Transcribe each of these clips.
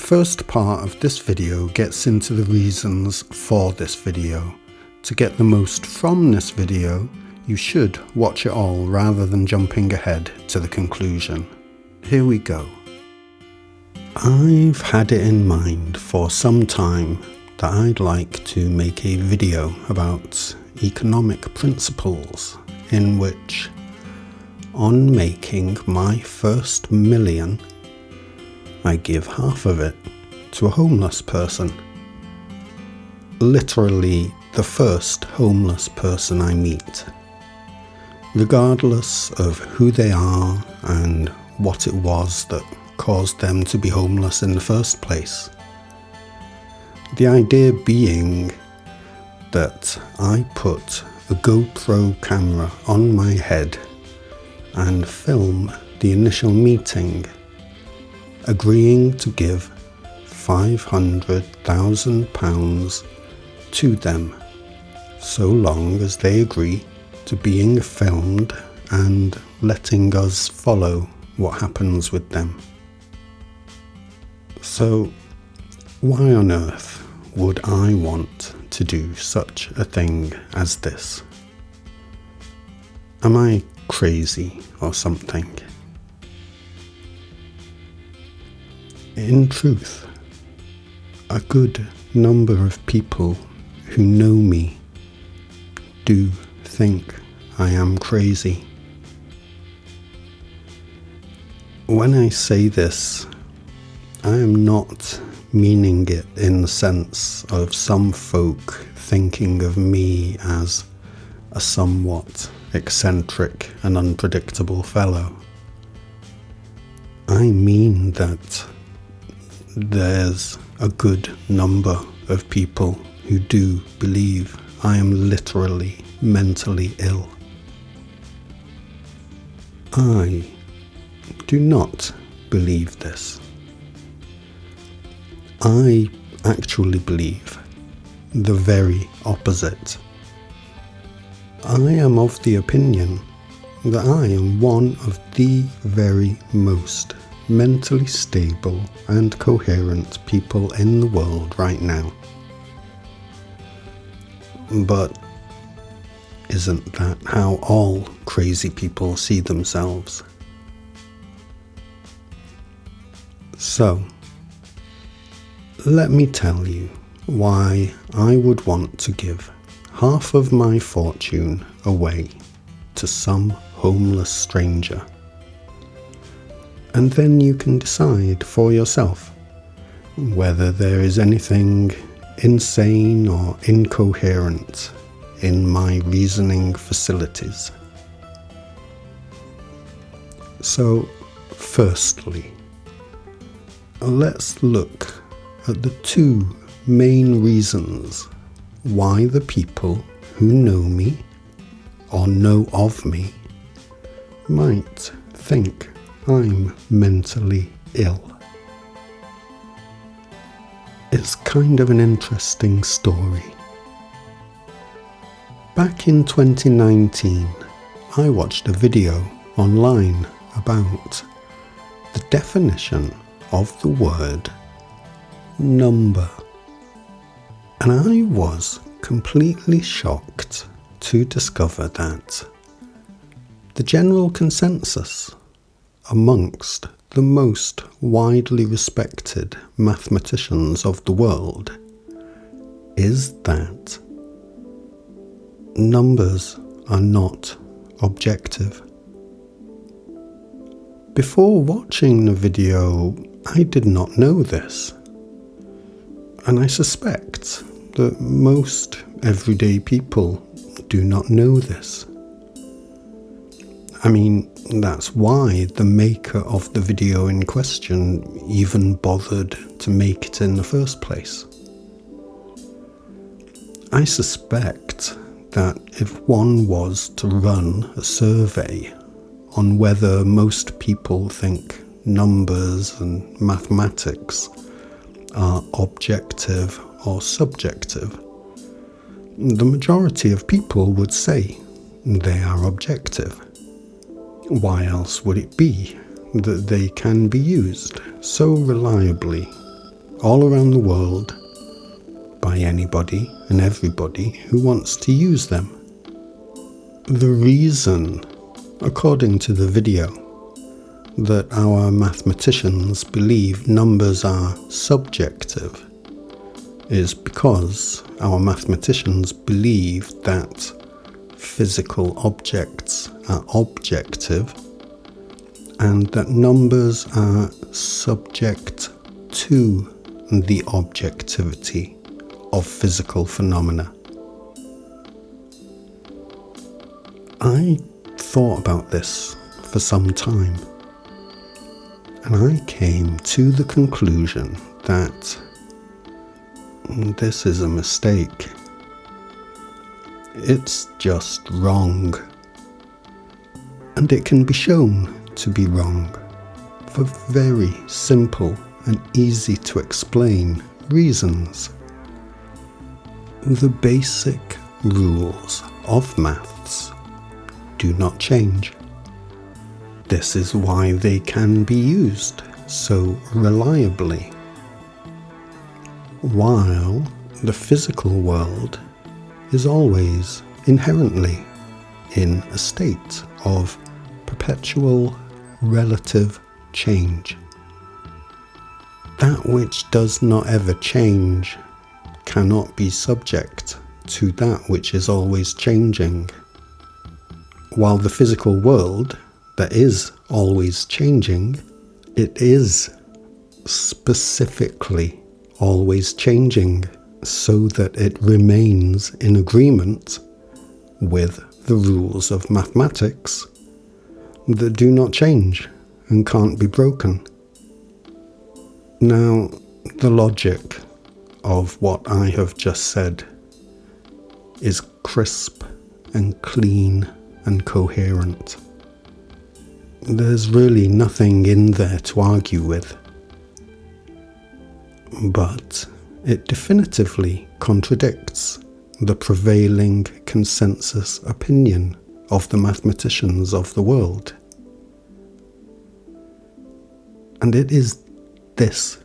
first part of this video gets into the reasons for this video. To get the most from this video, you should watch it all rather than jumping ahead to the conclusion. Here we go. I've had it in mind for some time that I'd like to make a video about economic principles in which, on making my first million, I give half of it to a homeless person. Literally the first homeless person I meet, regardless of who they are and what it was that caused them to be homeless in the first place. The idea being that I put a GoPro camera on my head and film the initial meeting, agreeing to give £500,000 to them, so long as they agree to being filmed and letting us follow what happens with them. So, why on earth would I want to do such a thing as this? Am I crazy or something? In truth, a good number of people who know me do think I am crazy. When I say this, I am not meaning it in the sense of some folk thinking of me as a somewhat eccentric and unpredictable fellow. I mean that there's a good number of people who do believe I am literally mentally ill. I do not believe this. I actually believe the very opposite. I am of the opinion that I am one of the very most mentally stable and coherent people in the world right now. But isn't that how all crazy people see themselves? So, let me tell you why I would want to give half of my fortune away to some homeless stranger. And then you can decide for yourself whether there is anything insane or incoherent in my reasoning facilities. So, firstly, let's look at the two main reasons why the people who know me or know of me might think I'm mentally ill. It's kind of an interesting story. Back in 2019, I watched a video online about the definition of the word number. And I was completely shocked to discover that the general consensus amongst the most widely respected mathematicians of the world is that numbers are not objective. Before watching the video, I did not know this, and I suspect that most everyday people do not know this. I mean, that's why the maker of the video in question even bothered to make it in the first place. I suspect that if one was to run a survey on whether most people think numbers and mathematics are objective or subjective, the majority of people would say they are objective. Why else would it be that they can be used so reliably all around the world by anybody and everybody who wants to use them. The reason, according to the video, that our mathematicians believe numbers are subjective is because our mathematicians believe that physical objects are objective and that numbers are subject to the objectivity of physical phenomena. I thought about this for some time, and I came to the conclusion that this is a mistake. It's just wrong. And it can be shown to be wrong for very simple and easy to explain reasons. The basic rules of maths do not change. This is why they can be used so reliably. While the physical world is always inherently in a state of perpetual relative change. That which does not ever change cannot be subject to that which is always changing. While the physical world that is always changing, it is specifically always changing so that it remains in agreement with the rules of mathematics that do not change and can't be broken. Now, the logic of what I have just said is crisp and clean and coherent. There's really nothing in there to argue with. But it definitively contradicts the prevailing consensus opinion of the mathematicians of the world. And it is this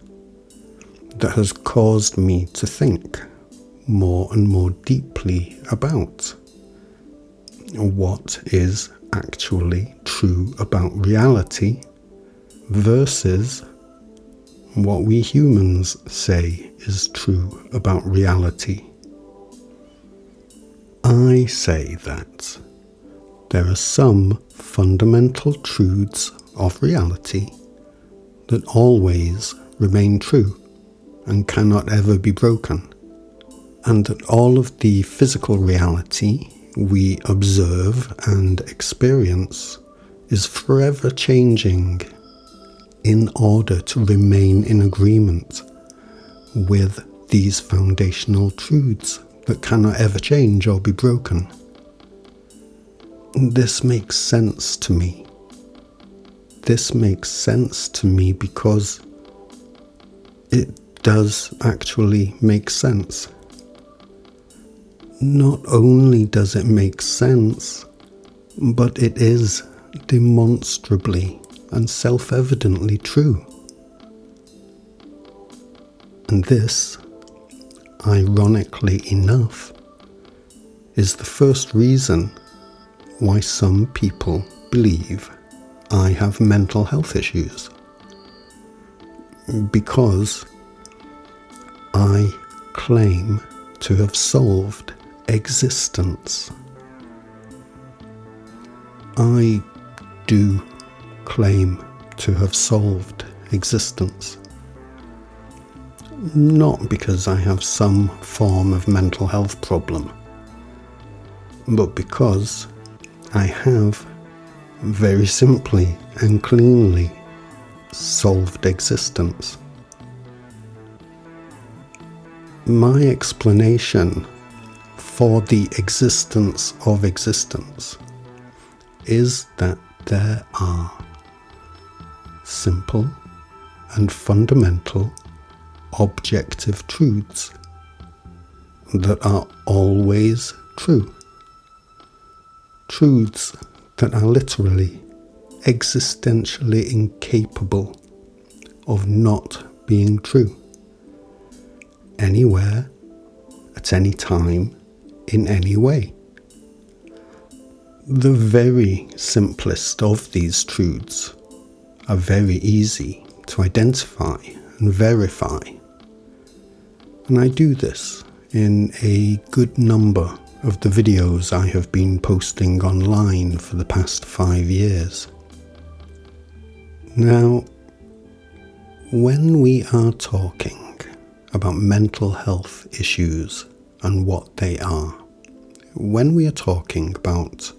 that has caused me to think more and more deeply about what is actually true about reality versus what we humans say is true about reality. I say that there are some fundamental truths of reality that always remain true and cannot ever be broken, and that all of the physical reality we observe and experience is forever changing in order to remain in agreement with these foundational truths that cannot ever change or be broken. This makes sense to me. This makes sense to me because it does actually make sense. Not only does it make sense, but it is demonstrably and self-evidently true. And this, ironically enough, is the first reason why some people believe I have mental health issues. Because I claim to have solved existence. I do claim to have solved existence. Not because I have some form of mental health problem, but because I have very simply and cleanly solved existence. My explanation for the existence of existence is that there are simple and fundamental objective truths that are always true. Truths that are literally existentially incapable of not being true. anywhere, at any time, in any way. The very simplest of these truths are very easy to identify and verify. And I do this in a good number of the videos I have been posting online for the past 5 years. Now, when we are talking about mental health issues and what they are, when we are talking about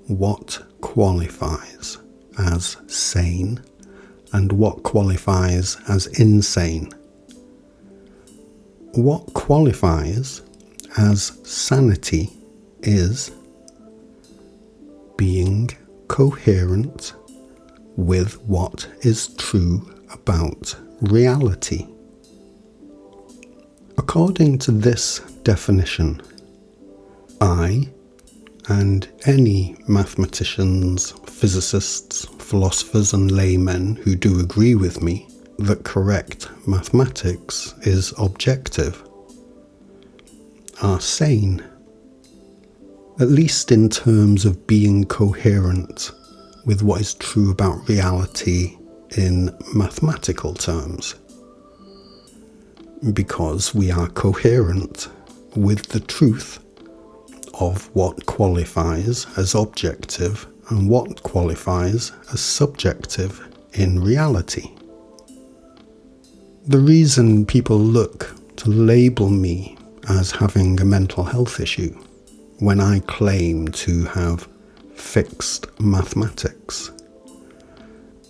what qualifies as sane and what qualifies as insane, what qualifies as sanity is being coherent with what is true about reality. According to this definition, I, and any mathematicians, physicists, philosophers and laymen who do agree with me that correct mathematics is objective, are sane, at least in terms of being coherent with what is true about reality in mathematical terms, because we are coherent with the truth of what qualifies as objective and what qualifies as subjective in reality. The reason people look to label me as having a mental health issue when I claim to have fixed mathematics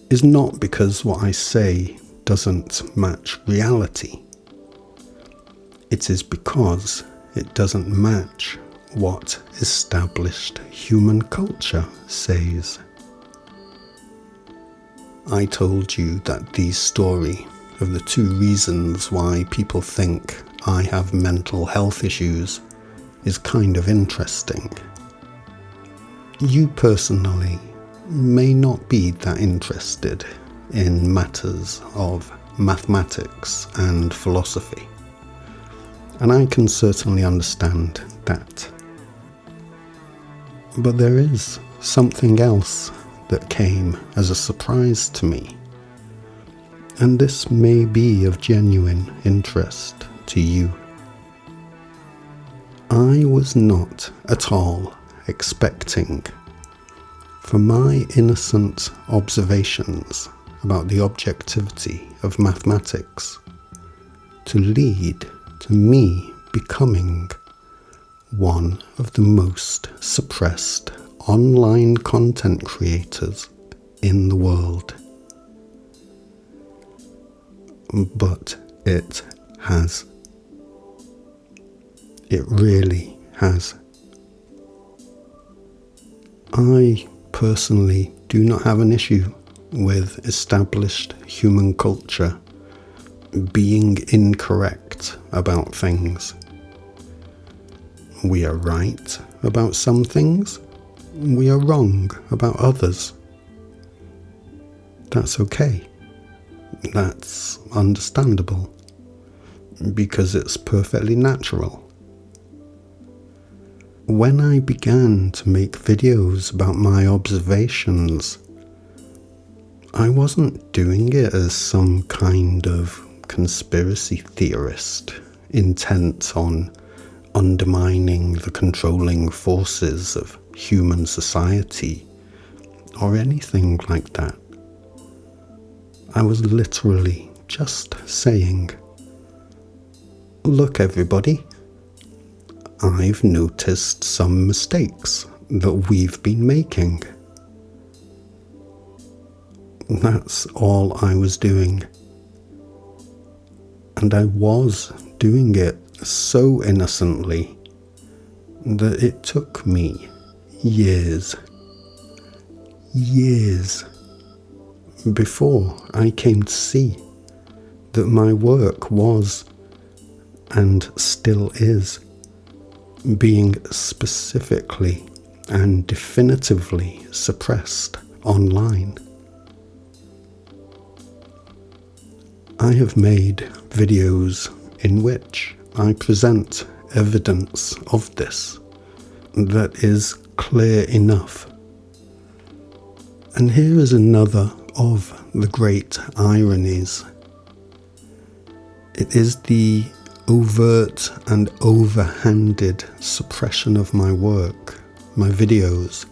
is not because what I say doesn't match reality. It is because it doesn't match what established human culture says. I told you that the story of the 2 reasons why people think I have mental health issues is kind of interesting. You personally may not be that interested in matters of mathematics and philosophy, and I can certainly understand that. But there is something else that came as a surprise to me, and this may be of genuine interest to you. I was not at all expecting for my innocent observations about the objectivity of mathematics to lead to me becoming one of the most suppressed online content creators in the world. But it has. It really has. I personally do not have an issue with established human culture being incorrect about things. We are right about some things, we are wrong about others. That's okay. That's understandable, because it's perfectly natural. When I began to make videos about my observations, I wasn't doing it as some kind of conspiracy theorist intent on undermining the controlling forces of human society or anything like that. I was literally just saying, look everybody, I've noticed some mistakes that we've been making. That's all I was doing. And I was doing it so innocently that it took me years before I came to see that my work was, and still is, being specifically and definitively suppressed online. I have made videos in which I present evidence of this that is clear enough. And here is another of the great ironies. It is the overt and overhanded suppression of my work, my videos,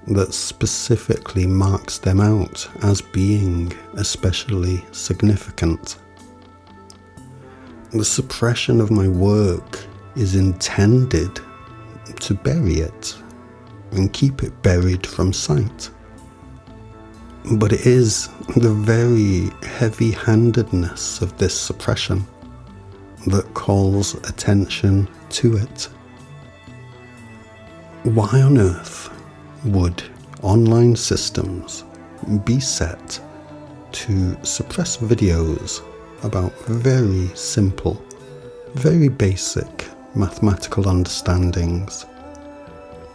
that specifically marks them out as being especially significant. The suppression of my work is intended to bury it and keep it buried from sight. But it is the very heavy-handedness of this suppression that calls attention to it. Why on earth would online systems be set to suppress videos about very simple, very basic mathematical understandings?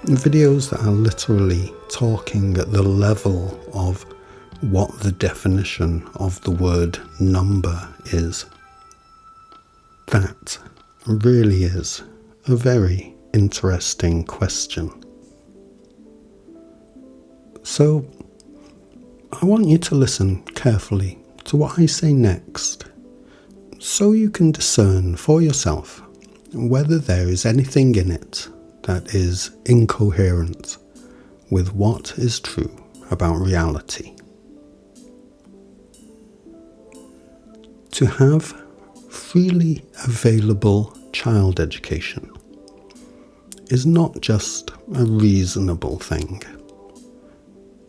Videos that are literally talking at the level of what the definition of the word number is. That really is a very interesting question. So, I want you to listen carefully to what I say next, so you can discern for yourself whether there is anything in it that is incoherent with what is true about reality. To have freely available child education is not just a reasonable thing.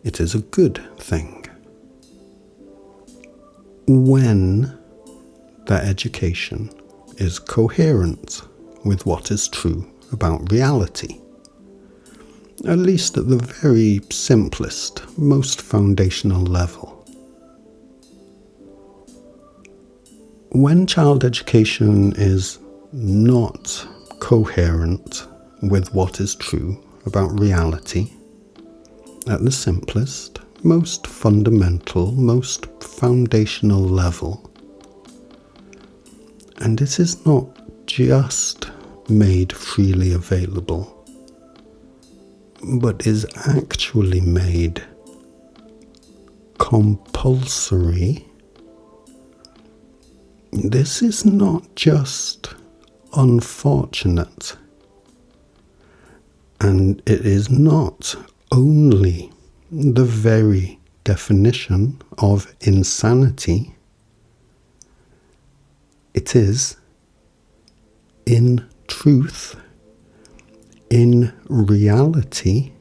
It is a good thing. When that education is coherent with what is true about reality, at least at the very simplest, most foundational level. When child education is not coherent with what is true about reality, at the simplest, most fundamental, most foundational level, and it is not just made freely available, but is actually made compulsory, this is not just unfortunate, and it is not only the very definition of insanity. It is, in truth, in reality,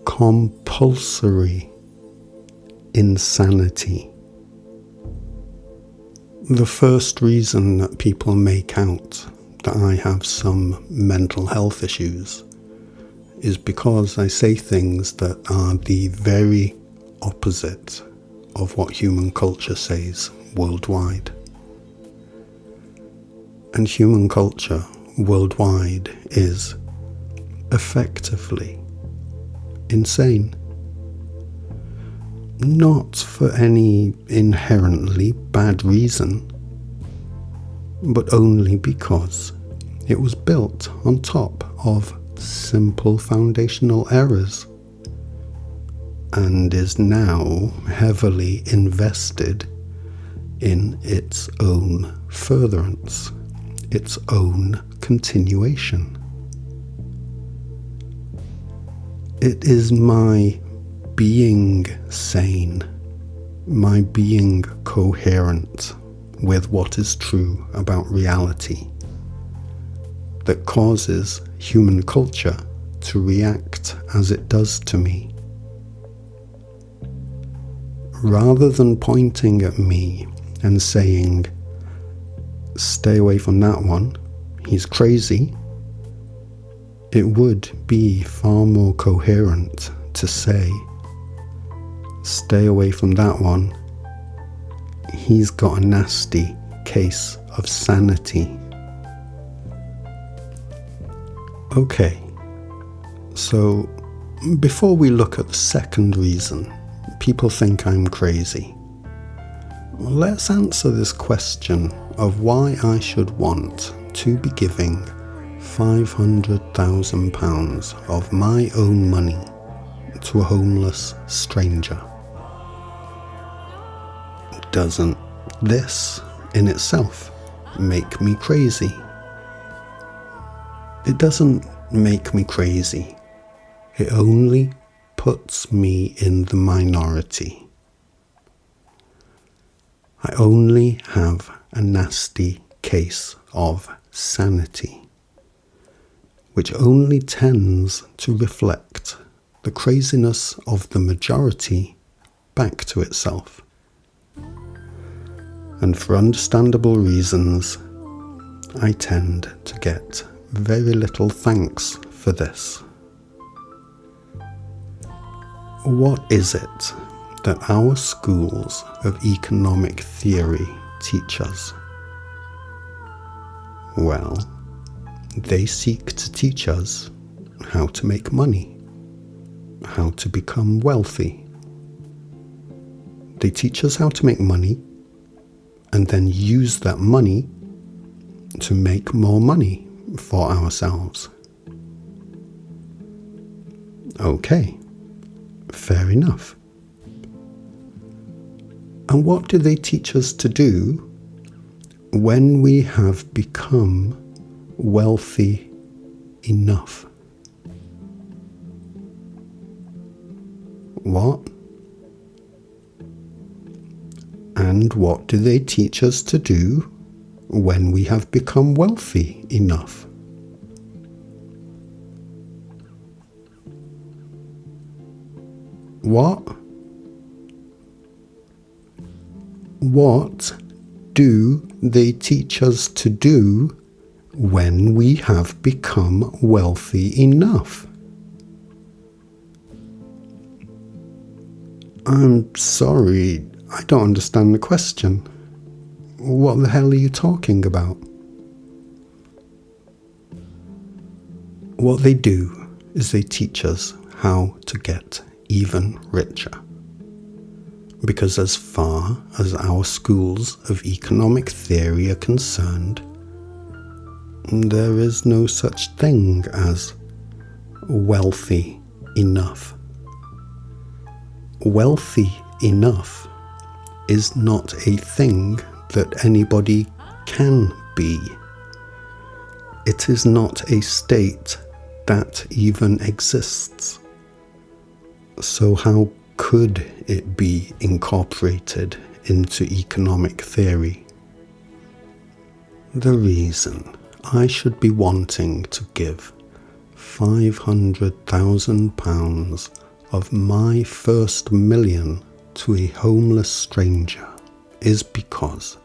compulsory insanity. The first reason that people make out that I have some mental health issues is because I say things that are the very opposite of what human culture says worldwide. And human culture worldwide is effectively insane. Not for any inherently bad reason, but only because it was built on top of simple foundational errors and is now heavily invested in its own furtherance, its own continuation. It is my being sane, my being coherent with what is true about reality, that causes human culture to react as it does to me. Rather than pointing at me and saying, "Stay away from that one, he's crazy," it would be far more coherent to say, "Stay away from that one, he's got a nasty case of sanity." Okay, so before we look at the second reason people think I'm crazy, let's answer this question of why I should want to be giving £500,000 of my own money to a homeless stranger. Doesn't this in itself make me crazy? It doesn't make me crazy. It only puts me in the minority. I only have a nasty case of sanity, which only tends to reflect the craziness of the majority back to itself. And for understandable reasons, I tend to get very little thanks for this. What is it that our schools of economic theory teach us? Well, they seek to teach us how to make money, how to become wealthy. They teach us how to make money and then use that money to make more money for ourselves. Okay, fair enough. And what do they teach us to do when we have become wealthy enough? What? And what do they teach us to do when we have become wealthy enough? What? What do they teach us to do when we have become wealthy enough? I'm sorry, I don't understand the question. What the hell are you talking about? What they do is they teach us how to get even richer. Because as far as our schools of economic theory are concerned, there is no such thing as wealthy enough. Wealthy enough is not a thing that anybody can be. It is not a state that even exists. So how could it be incorporated into economic theory? The reason I should be wanting to give £500,000 of my first million to a homeless stranger is because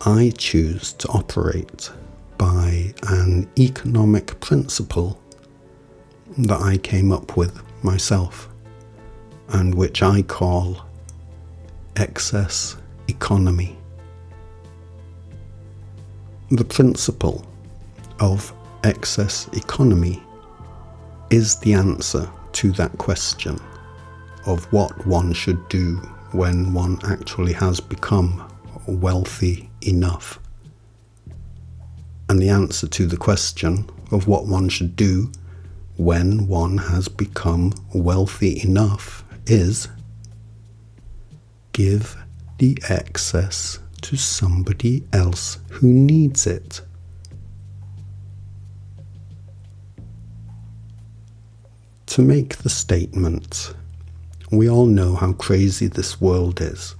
I choose to operate by an economic principle that I came up with myself, and which I call excess economy. The principle of excess economy is the answer to that question of what one should do when one actually has become wealthy enough. And the answer to the question of what one should do when one has become wealthy enough is give the excess to somebody else who needs it. To make the statement, we all know how crazy this world is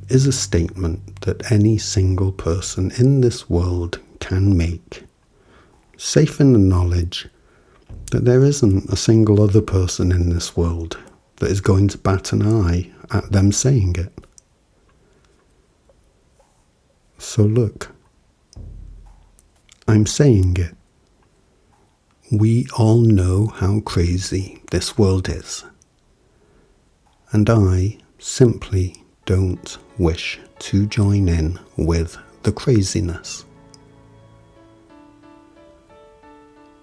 a statement that any single person in this world can make, safe in the knowledge that there isn't a single other person in this world that is going to bat an eye at them saying it. So look, I'm saying it. We all know how crazy this world is, and I simply don't wish to join in with the craziness.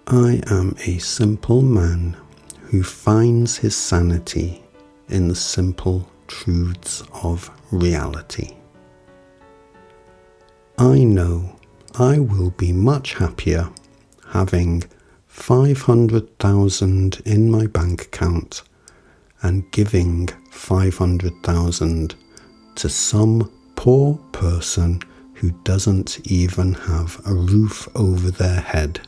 I am a simple man who finds his sanity in the simple truths of reality. I know I will be much happier having 500,000 in my bank account and giving 500,000 to some poor person who doesn't even have a roof over their head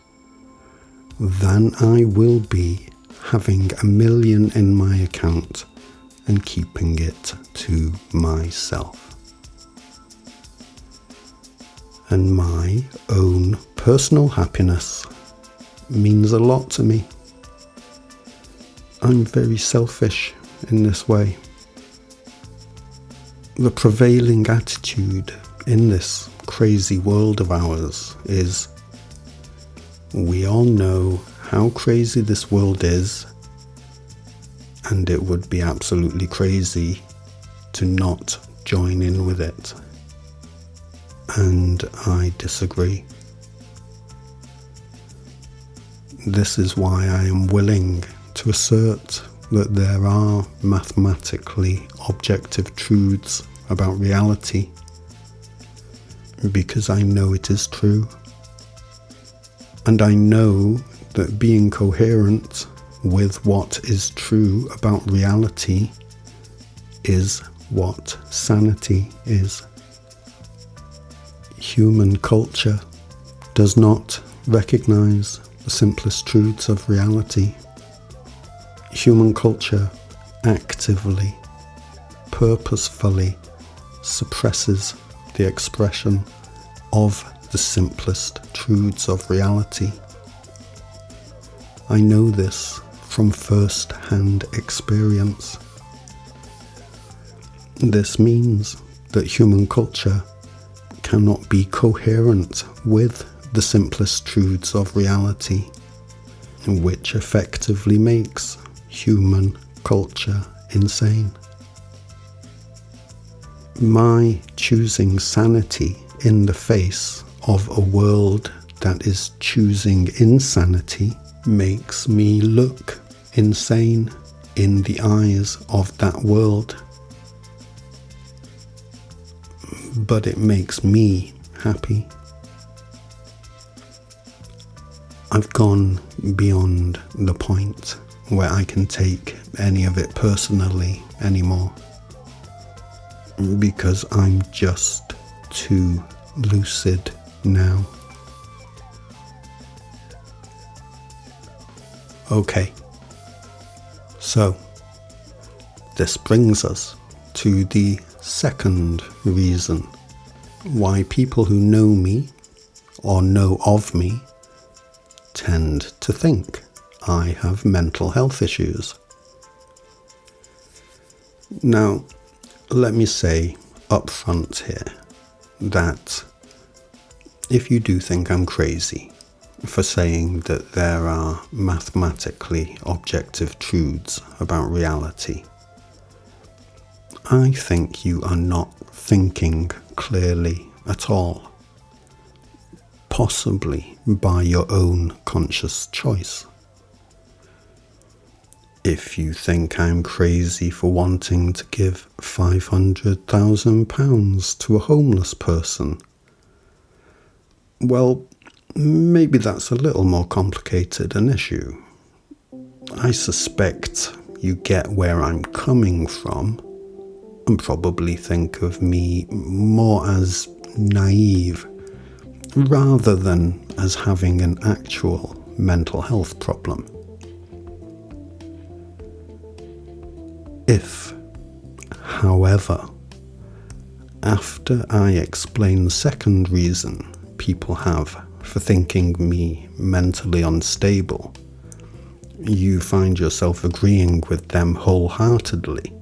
than I will be having $1 million in my account and keeping it to myself. And my own personal happiness means a lot to me. I'm very selfish in this way. The prevailing attitude in this crazy world of ours is, we all know how crazy this world is, and it would be absolutely crazy to not join in with it. And I disagree. This is why I am willing to assert that there are mathematically objective truths about reality, because I know it is true. And I know that being coherent with what is true about reality is what sanity is. Human culture does not recognize the simplest truths of reality. Human culture actively, purposefully suppresses the expression of the simplest truths of reality. I know this from first-hand experience. This means that human culture cannot be coherent with the simplest truths of reality, which effectively makes human culture insane. My choosing sanity in the face of a world that is choosing insanity makes me look insane in the eyes of that world. But it makes me happy. I've gone beyond the point where I can take any of it personally anymore, because I'm just too lucid now. Okay, so this brings us to the second reason why people who know me or know of me tend to think I have mental health issues. Now, let me say up front here that if you do think I'm crazy for saying that there are mathematically objective truths about reality, I think you are not thinking clearly at all, possibly by your own conscious choice. If you think I'm crazy for wanting to give £500,000 to a homeless person, well, maybe that's a little more complicated an issue. I suspect you get where I'm coming from, and probably think of me more as naive rather than as having an actual mental health problem. If, however, after I explain the second reason people have for thinking me mentally unstable, you find yourself agreeing with them wholeheartedly,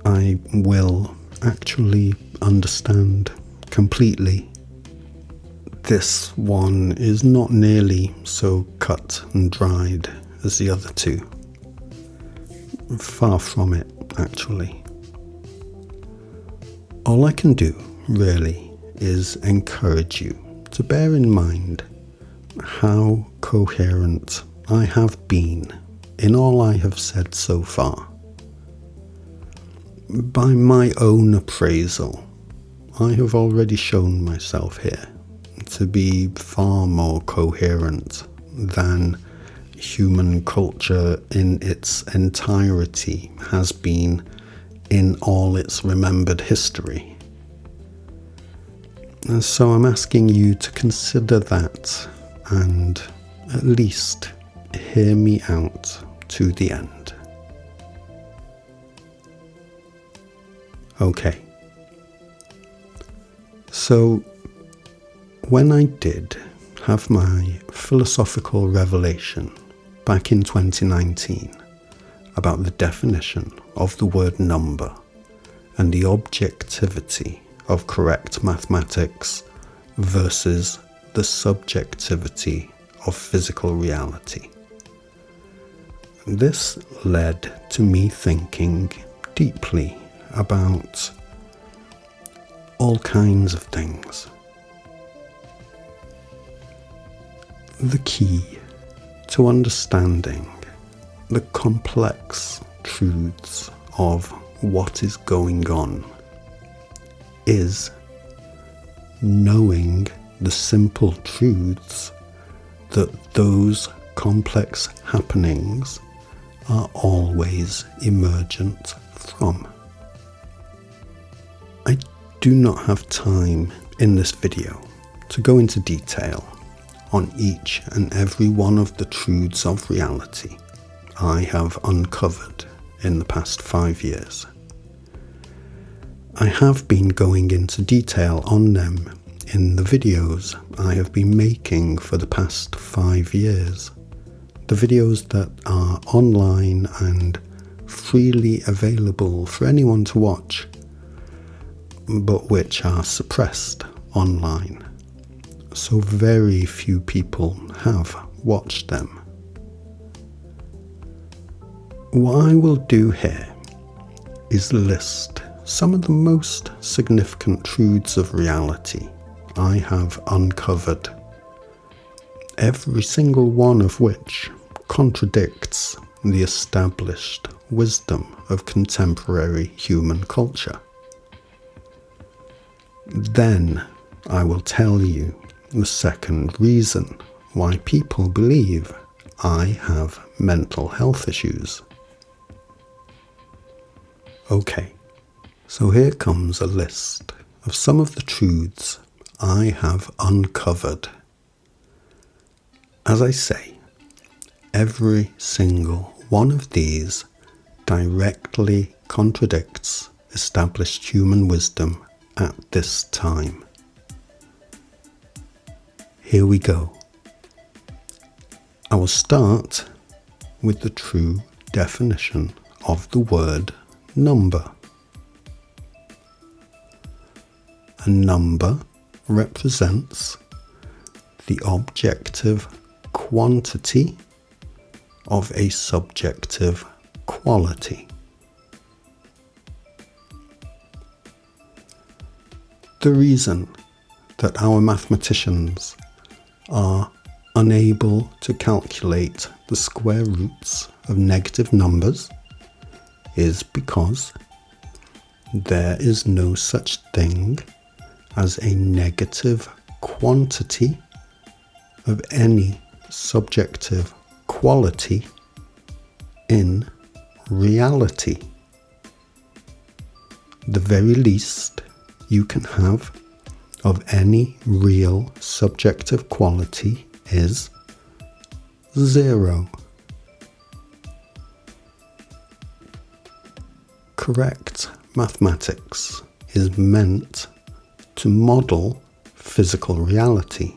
I will actually understand completely. This one is not nearly so cut and dried as the other two. Far from it, actually. All I can do, really, is encourage you to bear in mind how coherent I have been in all I have said so far. By my own appraisal, I have already shown myself here to be far more coherent than human culture in its entirety has been in all its remembered history. And so I'm asking you to consider that and at least hear me out to the end. Okay. So, when I did have my philosophical revelation back in 2019 about the definition of the word number and the objectivity of correct mathematics versus the subjectivity of physical reality, this led to me thinking deeply about all kinds of things. The key to understanding the complex truths of what is going on is knowing the simple truths that those complex happenings are always emergent from. I do not have time in this video to go into detail on each and every one of the truths of reality I have uncovered in the past 5 years. I have been going into detail on them in the videos I have been making for the past 5 years. The videos that are online and freely available for anyone to watch, but which are suppressed online. So very few people have watched them. What I will do here is list some of the most significant truths of reality I have uncovered, every single one of which contradicts the established wisdom of contemporary human culture. Then I will tell you the second reason why people believe I have mental health issues. Okay, so here comes a list of some of the truths I have uncovered. As I say, every single one of these directly contradicts established human wisdom at this time. Here we go. I will start with the true definition of the word number. A number represents the objective quantity of a subjective quality. The reason that our mathematicians are unable to calculate the square roots of negative numbers is because there is no such thing as a negative quantity of any subjective quality in reality. The very least you can have of any real subjective quality is 0. Correct mathematics is meant to model physical reality,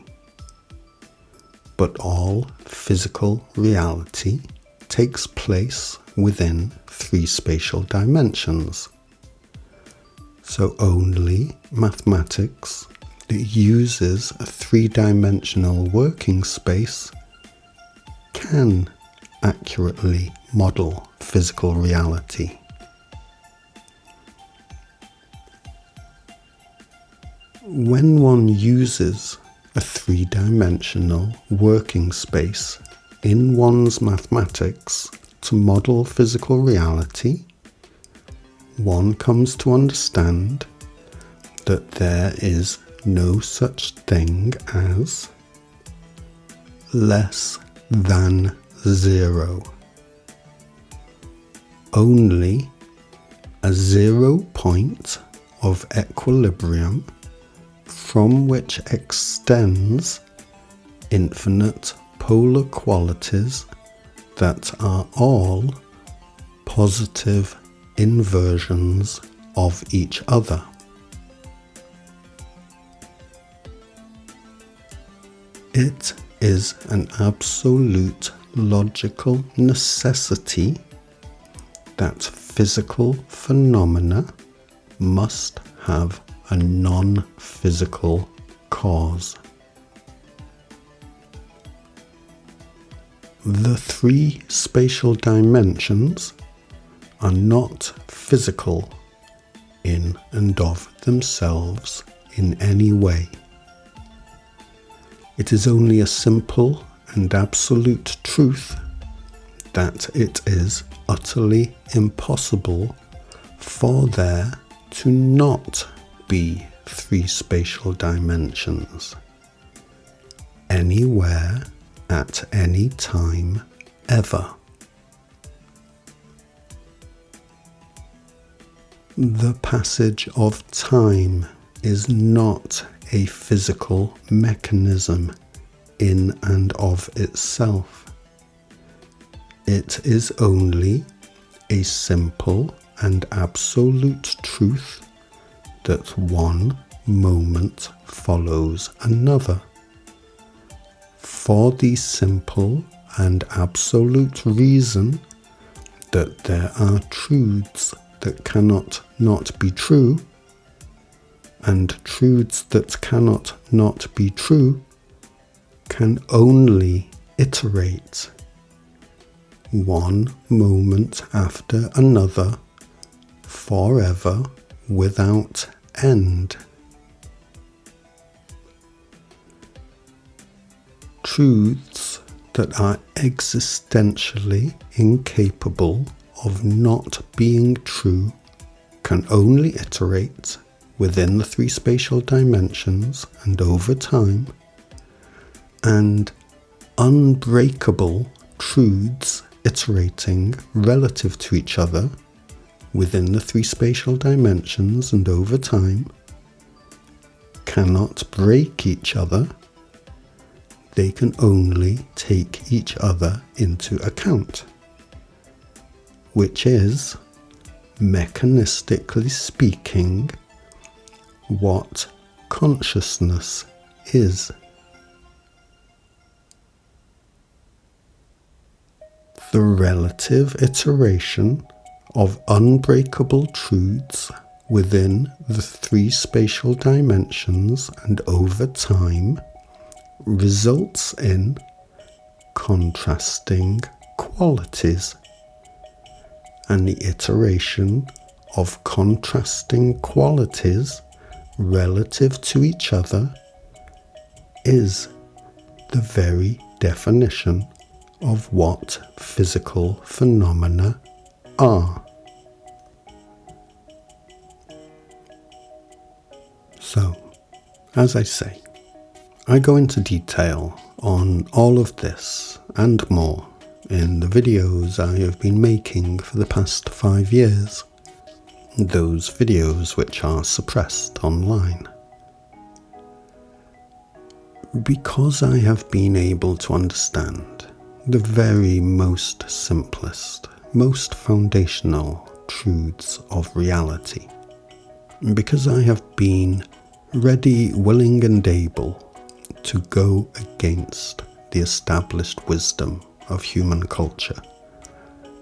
but all physical reality takes place within 3 spatial dimensions. So only mathematics that uses a 3-dimensional working space can accurately model physical reality. When one uses a 3-dimensional working space in one's mathematics to model physical reality, one comes to understand that there is no such thing as less than zero. Only a 0 point of equilibrium from which extends infinite polar qualities that are all positive inversions of each other. It is an absolute logical necessity that physical phenomena must have a non-physical cause. The three spatial dimensions are not physical in and of themselves in any way. It is only a simple and absolute truth that it is utterly impossible for there to not be three spatial dimensions anywhere at any time ever. The passage of time is not a physical mechanism in and of itself. It is only a simple and absolute truth that one moment follows another. For the simple and absolute reason that there are truths that cannot not be true, and truths that cannot not be true can only iterate, one moment after another, forever, without end. Truths that are existentially incapable of not being true can only iterate within the three spatial dimensions and over time, and unbreakable truths iterating relative to each other within the three spatial dimensions and over time cannot break each other. They can only take each other into account, which is, mechanistically speaking, what consciousness is. The relative iteration of unbreakable truths within the three spatial dimensions and over time results in contrasting qualities, and the iteration of contrasting qualities relative to each other is the very definition of what physical phenomena are. So, as I say, I go into detail on all of this and more in the videos I have been making for the past 5 years, those videos which are suppressed online. Because I have been able to understand the very most simplest, most foundational truths of reality, because I have been ready, willing and able to go against the established wisdom of human culture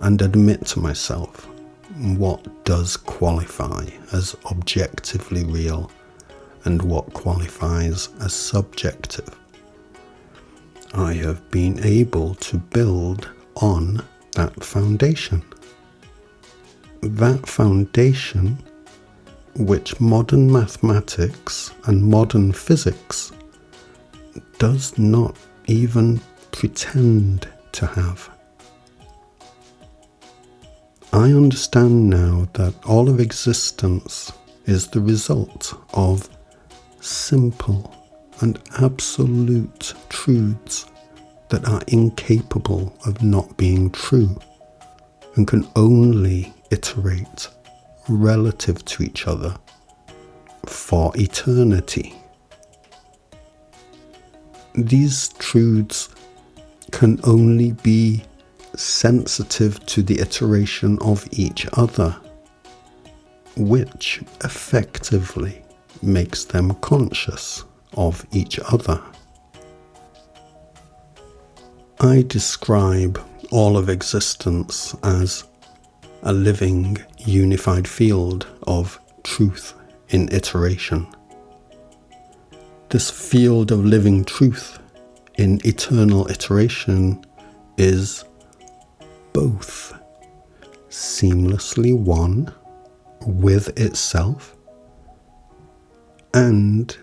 and admit to myself what does qualify as objectively real and what qualifies as subjective. I have been able to build on that foundation. That foundation which modern mathematics and modern physics does not even pretend to have. I understand now that all of existence is the result of simple and absolute truths that are incapable of not being true and can only iterate relative to each other for eternity. These truths can only be sensitive to the iteration of each other, which effectively makes them conscious of each other. I describe all of existence as a living, unified field of truth in iteration. This field of living truth in eternal iteration is both seamlessly one with itself and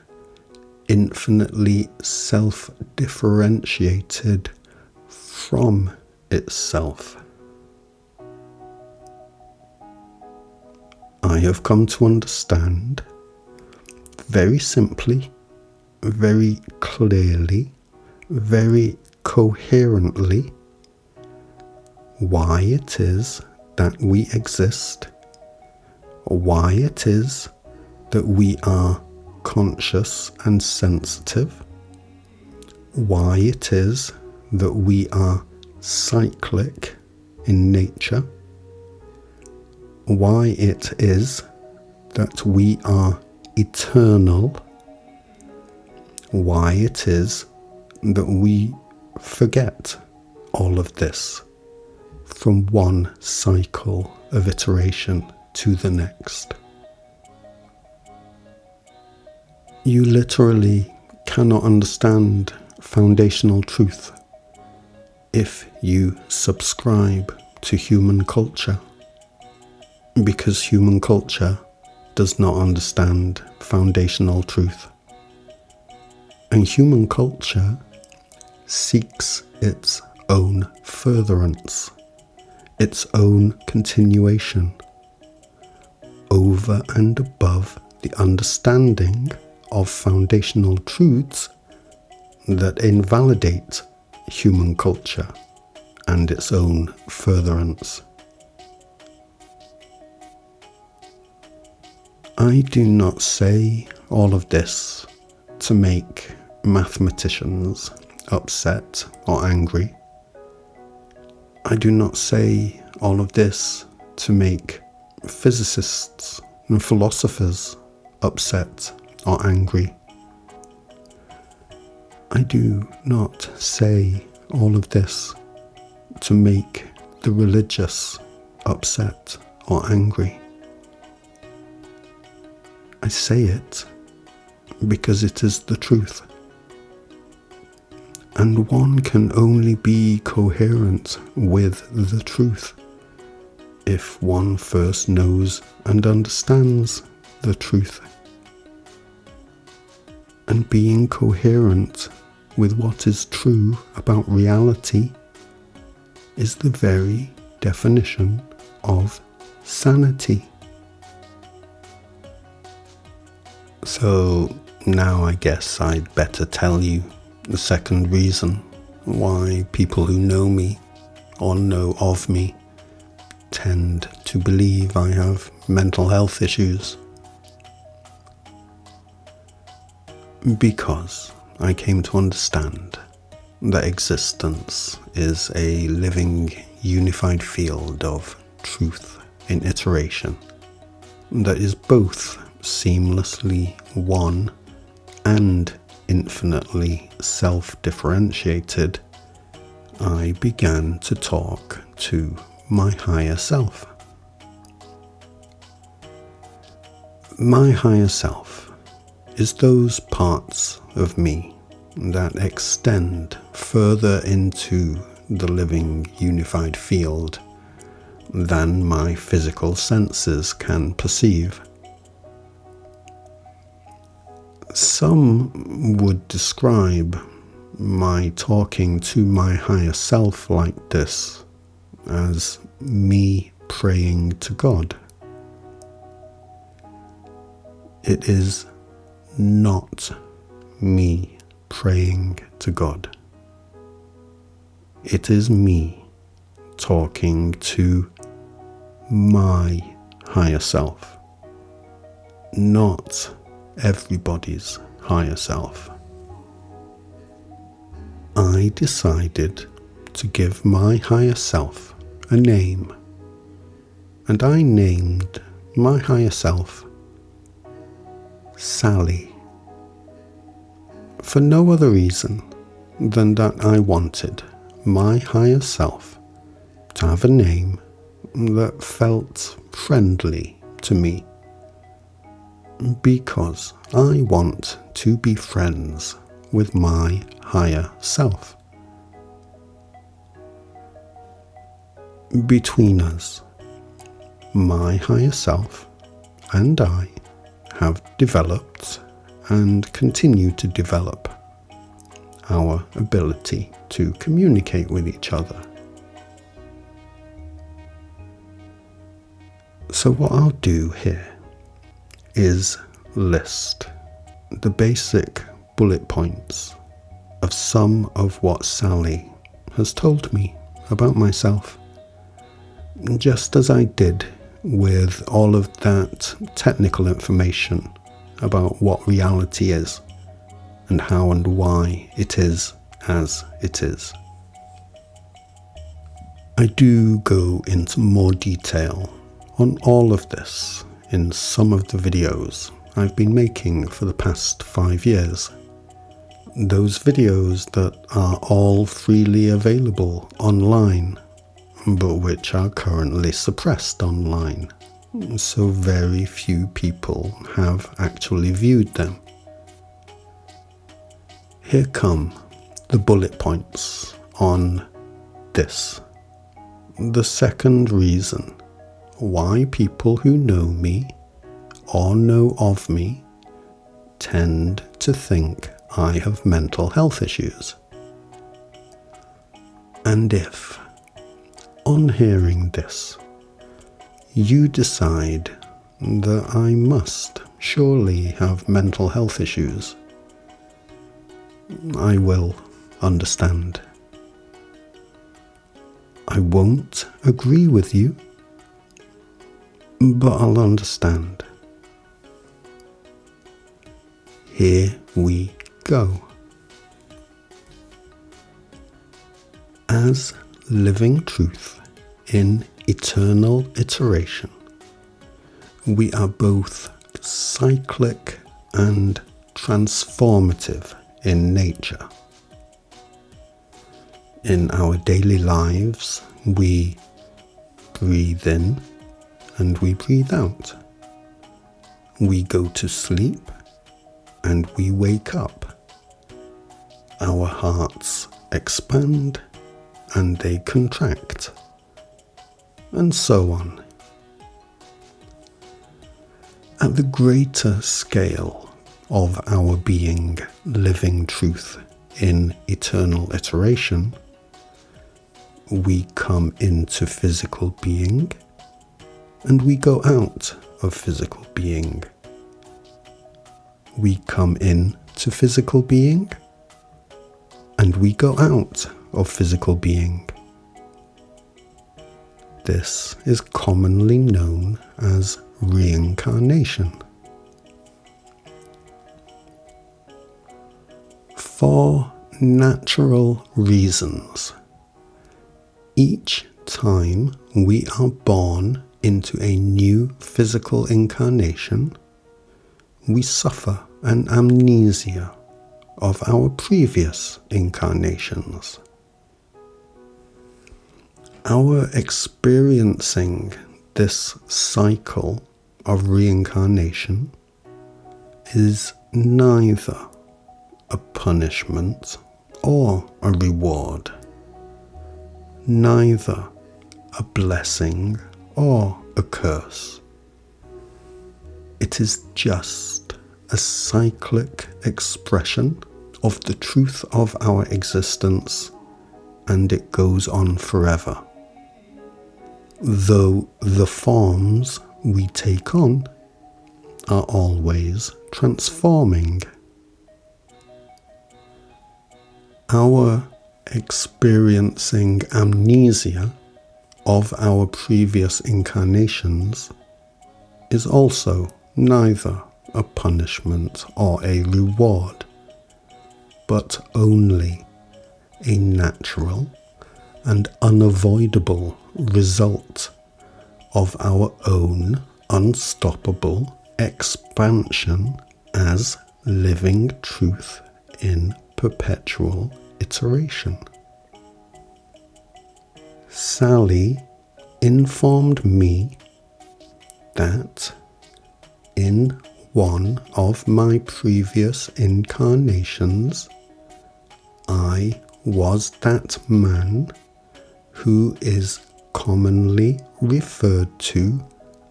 infinitely self-differentiated from itself. I have come to understand very simply, very clearly, very coherently why it is that we exist, why it is that we are conscious and sensitive, why it is that we are cyclic in nature, why it is that we are eternal, why it is that we forget all of this from one cycle of iteration to the next. You literally cannot understand foundational truth if you subscribe to human culture, because human culture does not understand foundational truth. And human culture seeks its own furtherance, its own continuation, over and above the understanding of foundational truths that invalidate human culture and its own furtherance. I do not say all of this to make mathematicians upset or angry. I do not say all of this to make physicists and philosophers upset or angry. I do not say all of this to make the religious upset or angry. I say it because it is the truth. And one can only be coherent with the truth if one first knows and understands the truth. And being coherent with what is true about reality is the very definition of sanity. So now I guess I'd better tell you the second reason why people who know me or know of me tend to believe I have mental health issues. Because I came to understand that existence is a living, unified field of truth in iteration that is both seamlessly one and infinitely self-differentiated, I began to talk to my higher self. My higher self is those parts of me that extend further into the living unified field than my physical senses can perceive. Some would describe my talking to my higher self like this as me praying to God. It is not me praying to God. It is me talking to my higher self, not everybody's higher self. I decided to give my higher self a name, and I named my higher self Sally, for no other reason than that I wanted my higher self to have a name that felt friendly to me, because I want to be friends with my higher self. Between us, my higher self and I have developed and continue to develop our ability to communicate with each other. So what I'll do here is list the basic bullet points of some of what Sally has told me about myself, just as I did with all of that technical information about what reality is and how and why it is as it is. I do go into more detail on all of this in some of the videos I've been making for the past 5 years. Those videos that are all freely available online, but which are currently suppressed online, so very few people have actually viewed them. Here come the bullet points on this. The second reason why people who know me or know of me tend to think I have mental health issues. And if, on hearing this, you decide that I must surely have mental health issues, I will understand. I won't agree with you, but I'll understand. Here we go. As living truth in eternal iteration, we are both cyclic and transformative in nature. In our daily lives, we breathe in and we breathe out. We go to sleep and we wake up. Our hearts expand and they contract, and so on. At the greater scale of our being living truth in eternal iteration, we come into physical being and we go out of physical being. We come into physical being and we go out of physical being. This is commonly known as reincarnation. For natural reasons, each time we are born into a new physical incarnation, we suffer an amnesia of our previous incarnations. Our experiencing this cycle of reincarnation is neither a punishment or a reward, neither a blessing or a curse. It is just a cyclic expression of the truth of our existence, and it goes on forever. Though the forms we take on are always transforming. Our experiencing amnesia of our previous incarnations is also neither a punishment or a reward, but only a natural and unavoidable result of our own unstoppable expansion as living truth in perpetual iteration. Sally informed me that in one of my previous incarnations, I was that man who is commonly referred to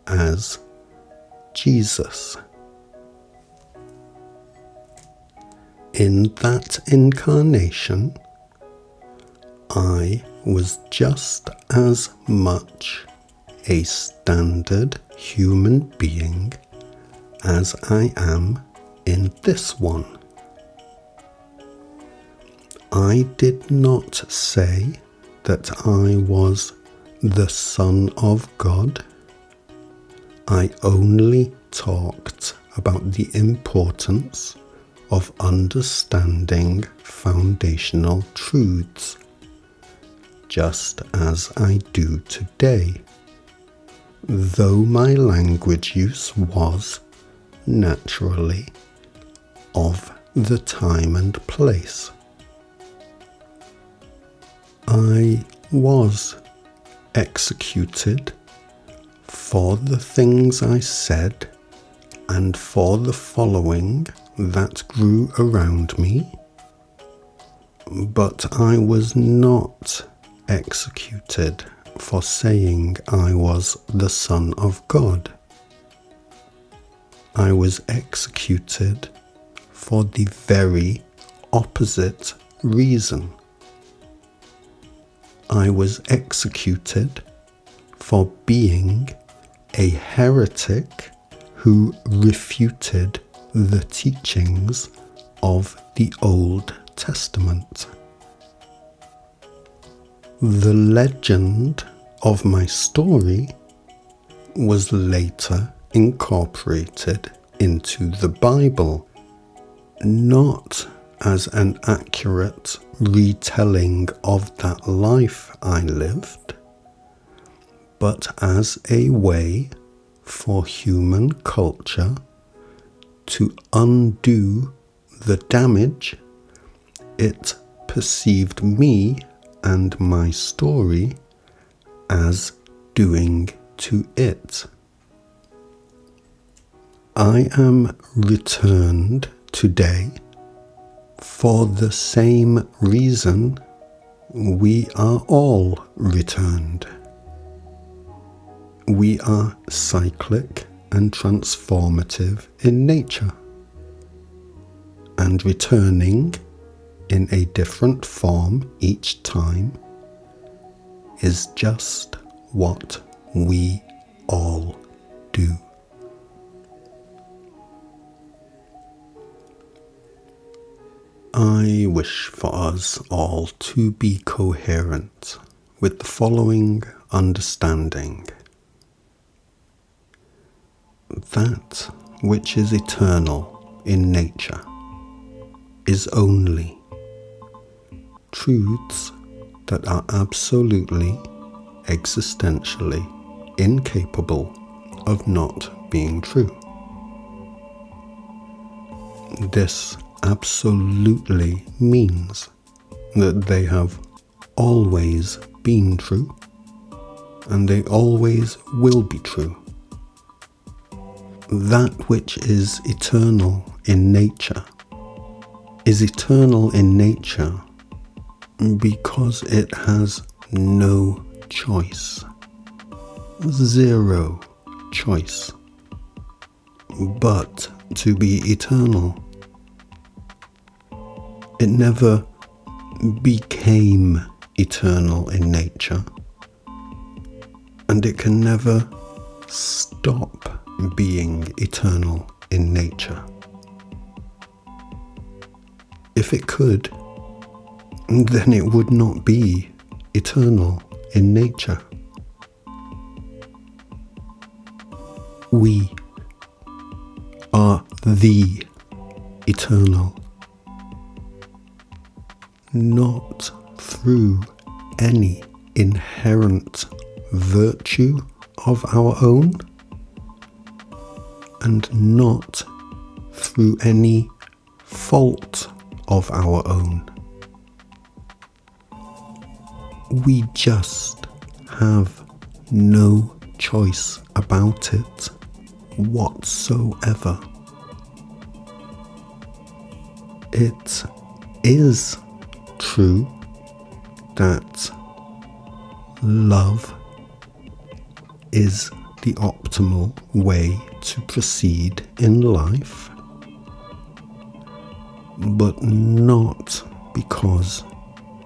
as Jesus. In that incarnation, I was just as much a standard human being as I am in this one. I did not say that I was the Son of God. I only talked about the importance of understanding foundational truths, just as I do today, though my language use was, naturally, of the time and place. I was executed for the things I said and for the following that grew around me, but I was not executed for saying I was the Son of God. I was executed for the very opposite reason. I was executed for being a heretic who refuted the teachings of the Old Testament. The legend of my story was later incorporated into the Bible, not as an accurate retelling of that life I lived, but as a way for human culture to undo the damage it perceived me and my story as doing to it. I am returned today for the same reason we are all returned. We are cyclic and transformative in nature, and returning in a different form each time is just what we all do. I wish for us all to be coherent with the following understanding: that which is eternal in nature is only truths that are absolutely, existentially incapable of not being true. This absolutely means that they have always been true, and they always will be true. That which is eternal in nature is eternal in nature because it has no choice, zero choice, but to be eternal. It never became eternal in nature, and it can never stop being eternal in nature. If it could, then it would not be eternal in nature. We are the eternal, not through any inherent virtue of our own, and not through any fault of our own. We just have no choice about it whatsoever. It is true that love is the optimal way to proceed in life, but not because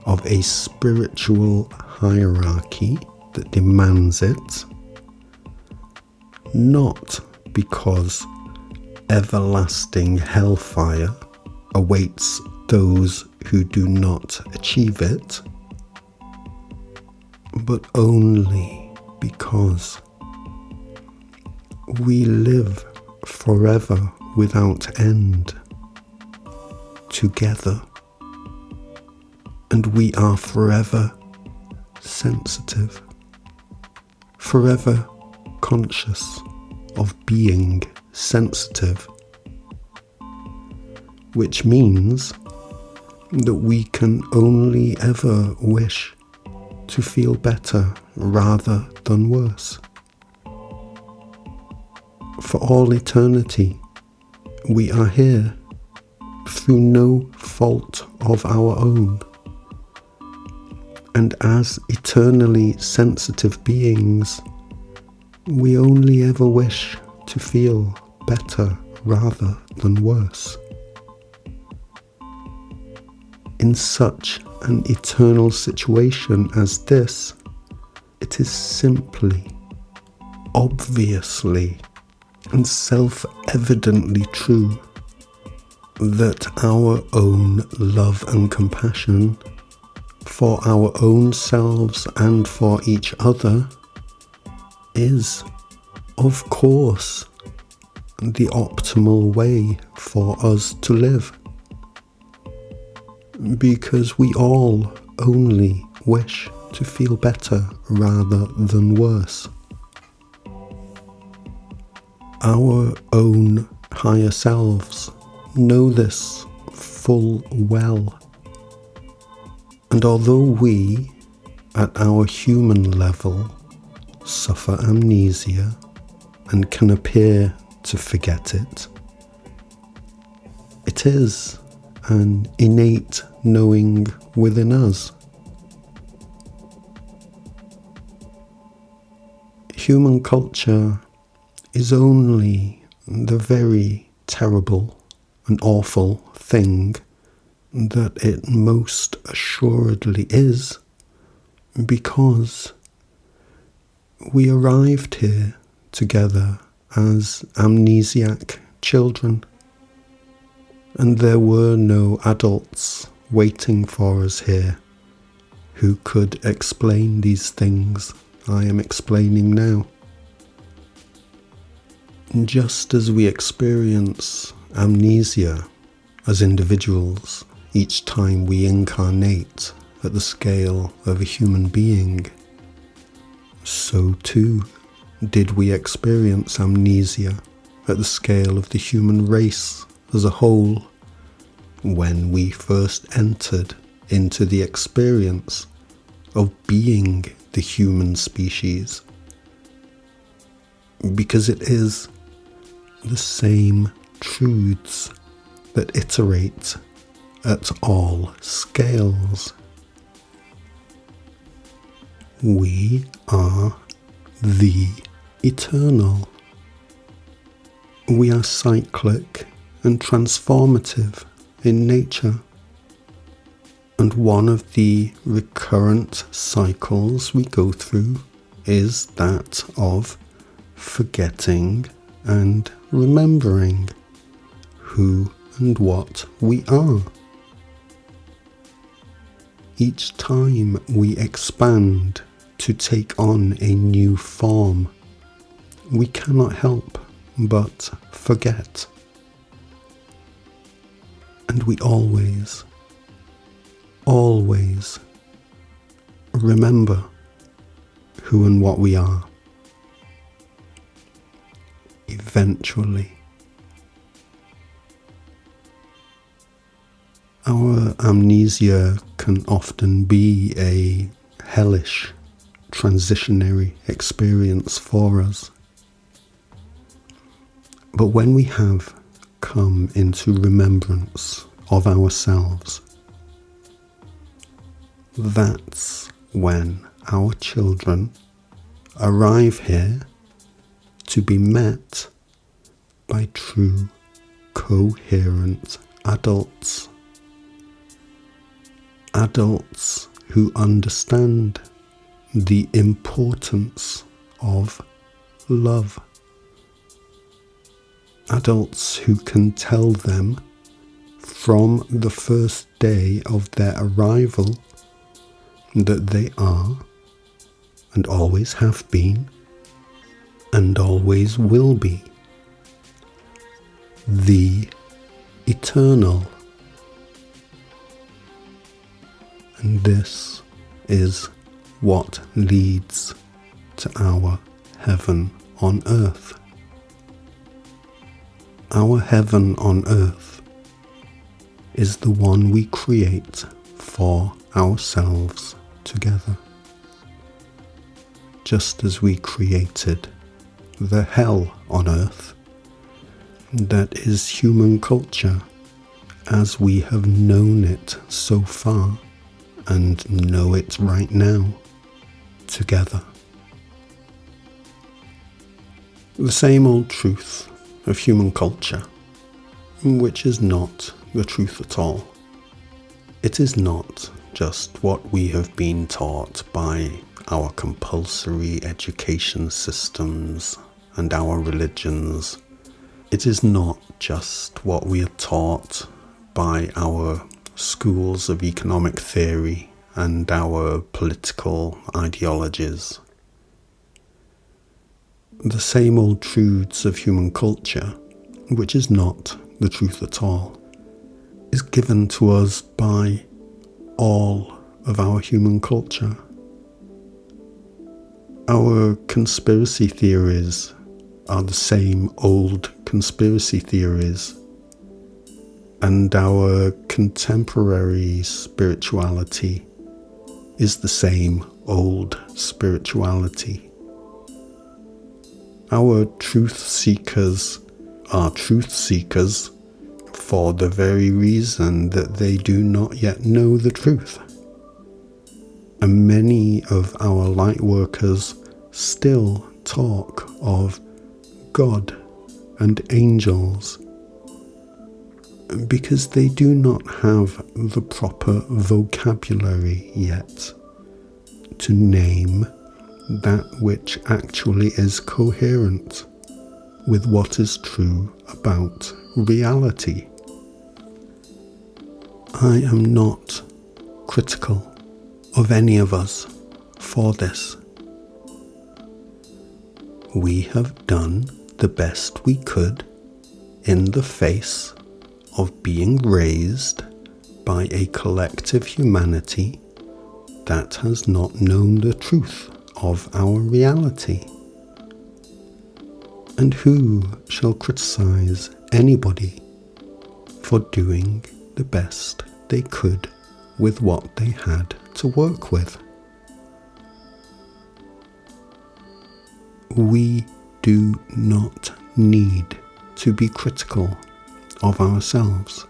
of a spiritual hierarchy that demands it, not because everlasting hellfire awaits those who do not achieve it, but only because we live forever without end together, and we are forever sensitive, forever conscious of being sensitive, which means that we can only ever wish to feel better rather than worse. For all eternity, we are here through no fault of our own. And as eternally sensitive beings, we only ever wish to feel better rather than worse. In such an eternal situation as this, it is simply, obviously, and self-evidently true that our own love and compassion for our own selves and for each other is, of course, the optimal way for us to live. Because we all only wish to feel better rather than worse. Our own higher selves know this full well. And although we, at our human level, suffer amnesia and can appear to forget it, it is an innate knowing within us. Human culture is only the very terrible and awful thing that it most assuredly is, because we arrived here together as amnesiac children, and there were no adults waiting for us here who could explain these things I am explaining now. Just as we experience amnesia as individuals each time we incarnate at the scale of a human being, so too did we experience amnesia at the scale of the human race as a whole when we first entered into the experience of being the human species. Because it is the same truths that iterate at all scales. We are the eternal. We are cyclic and transformative in nature. And one of the recurrent cycles we go through is that of forgetting and remembering who and what we are. Each time we expand to take on a new form, we cannot help but forget. And we always remember who and what we are. Eventually. Our amnesia can often be a hellish, transitionary experience for us. But when we have come into remembrance of ourselves, that's when our children arrive here to be met by true, coherent adults. Adults who understand the importance of love. Adults who can tell them from the first day of their arrival that they are, and always have been, and always will be, the eternal. And this is what leads to our heaven on earth. Our heaven on earth is the one we create for ourselves together. Just as we created the hell on earth that is human culture as we have known it so far and know it right now together. The same old truth of human culture, which is not the truth at all. It is not just what we have been taught by our compulsory education systems and our religions. It is not just what we are taught by our schools of economic theory and our political ideologies. The same old truths of human culture, which is not the truth at all, is given to us by all of our human culture. Our conspiracy theories are the same old conspiracy theories, and our contemporary spirituality is the same old spirituality. Our truth seekers are truth seekers for the very reason that they do not yet know the truth. And many of our light workers still talk of God and angels because they do not have the proper vocabulary yet to name that which actually is coherent with what is true about reality. I am not critical of any of us for this. We have done the best we could in the face of being raised by a collective humanity that has not known the truth of our reality. And who shall criticize anybody for doing the best they could with what they had to work with? We do not need to be critical of ourselves.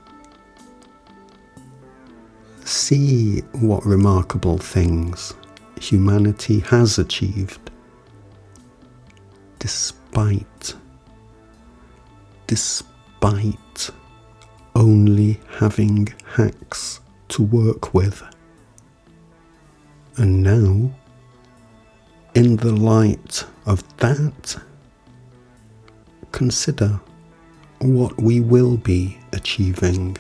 See what remarkable things humanity has achieved despite only having hacks to work with. And now, in the light of that, consider what we will be achieving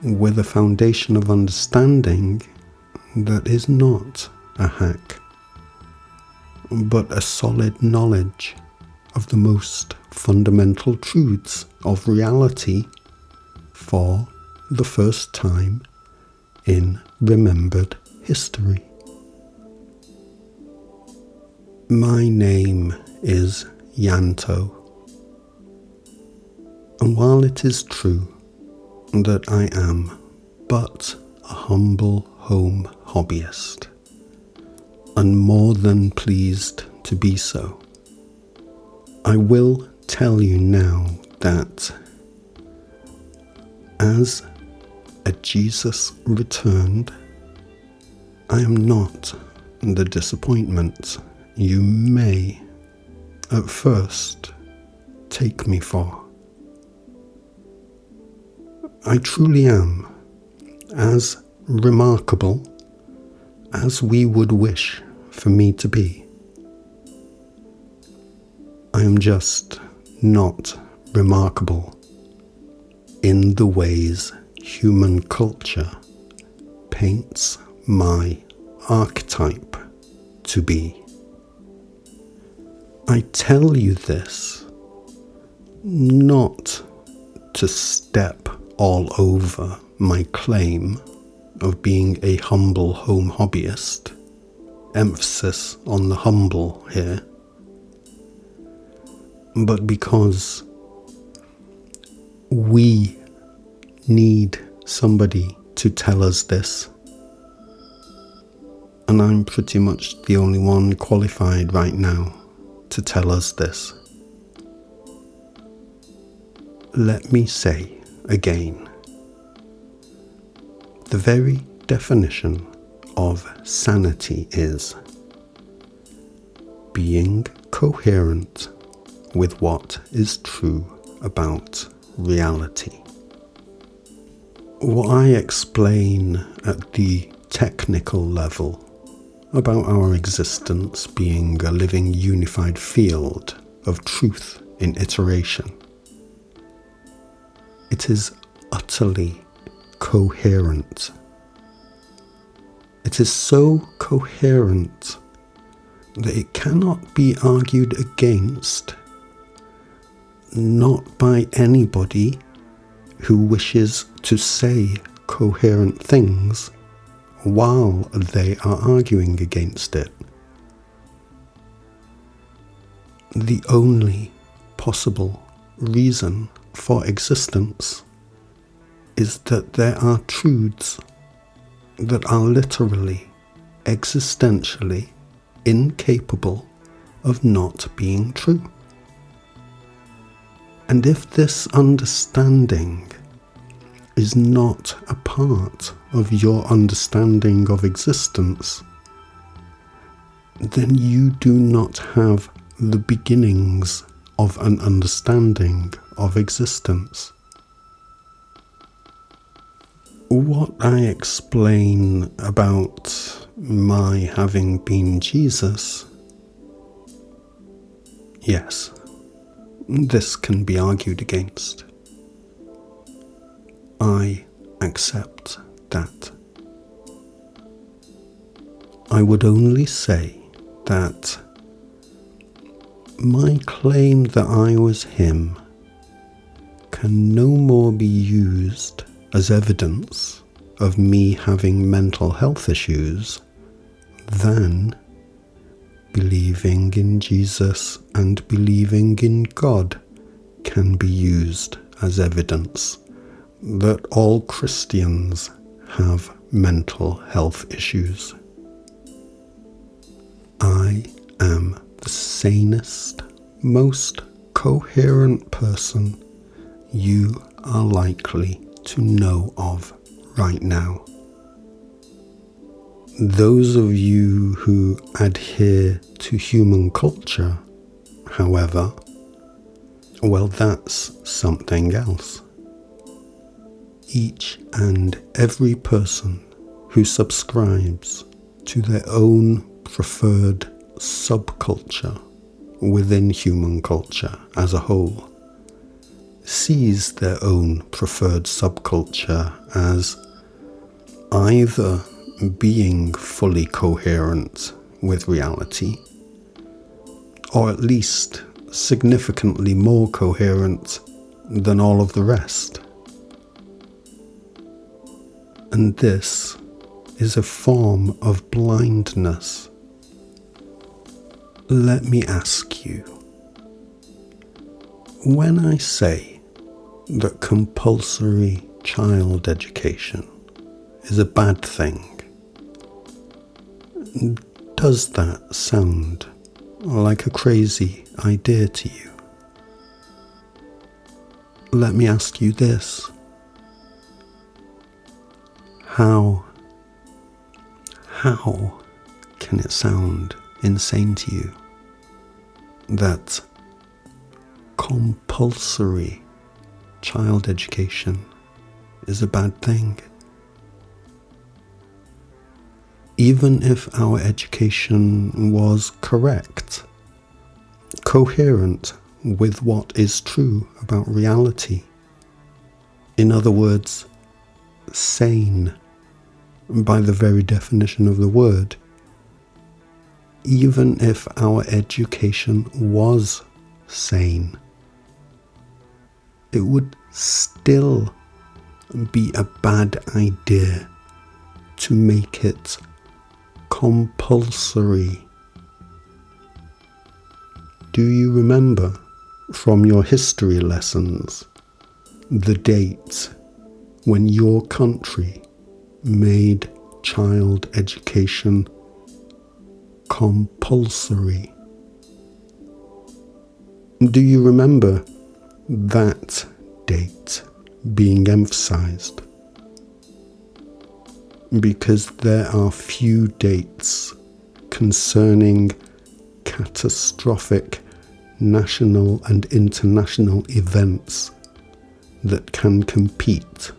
with a foundation of understanding that is not a hack, but a solid knowledge of the most fundamental truths of reality for the first time in remembered history. My name is Yanto, and while it is true that I am but a humble home hobbyist, and more than pleased to be so, I will tell you now that as a Jesus returned, I am not the disappointment you may at first take me for. I truly am as remarkable as we would wish for me to be. I am just not remarkable in the ways human culture paints my archetype to be. I tell you this not to step all over my claim of being a humble home hobbyist, emphasis on the humble here, but because we need somebody to tell us this, and I'm pretty much the only one qualified right now to tell us this. Let me say again, the very definition of sanity is being coherent with what is true about reality. What I explain at the technical level about our existence being a living unified field of truth in iteration, it is utterly coherent. It is so coherent that it cannot be argued against, not by anybody who wishes to say coherent things while they are arguing against it. The only possible reason for existence is that there are truths that are literally, existentially incapable of not being true. And if this understanding is not a part of your understanding of existence, then you do not have the beginnings of an understanding of existence. What I explain about my having been Jesus, yes, this can be argued against. I accept that. I would only say that my claim that I was him can no more be used as evidence of me having mental health issues than believing in Jesus and believing in God can be used as evidence that all Christians have mental health issues. I am the sanest, most coherent person you are likely to know of right now. Those of you who adhere to human culture, however, well, that's something else. Each and every person who subscribes to their own preferred subculture within human culture as a whole sees their own preferred subculture as either being fully coherent with reality, or at least significantly more coherent than all of the rest. And this is a form of blindness. Let me ask you, when I say that compulsory child education is a bad thing, does that sound like a crazy idea to you? Let me ask you this. How can it sound insane to you that compulsory child education is a bad thing? Even if our education was correct, coherent with what is true about reality, in other words, sane by the very definition of the word, even if our education was sane, it would still be a bad idea to make it compulsory. Do you remember from your history lessons the date when your country made child education compulsory? Do you remember that date being emphasized? Because there are few dates concerning catastrophic national and international events that can compete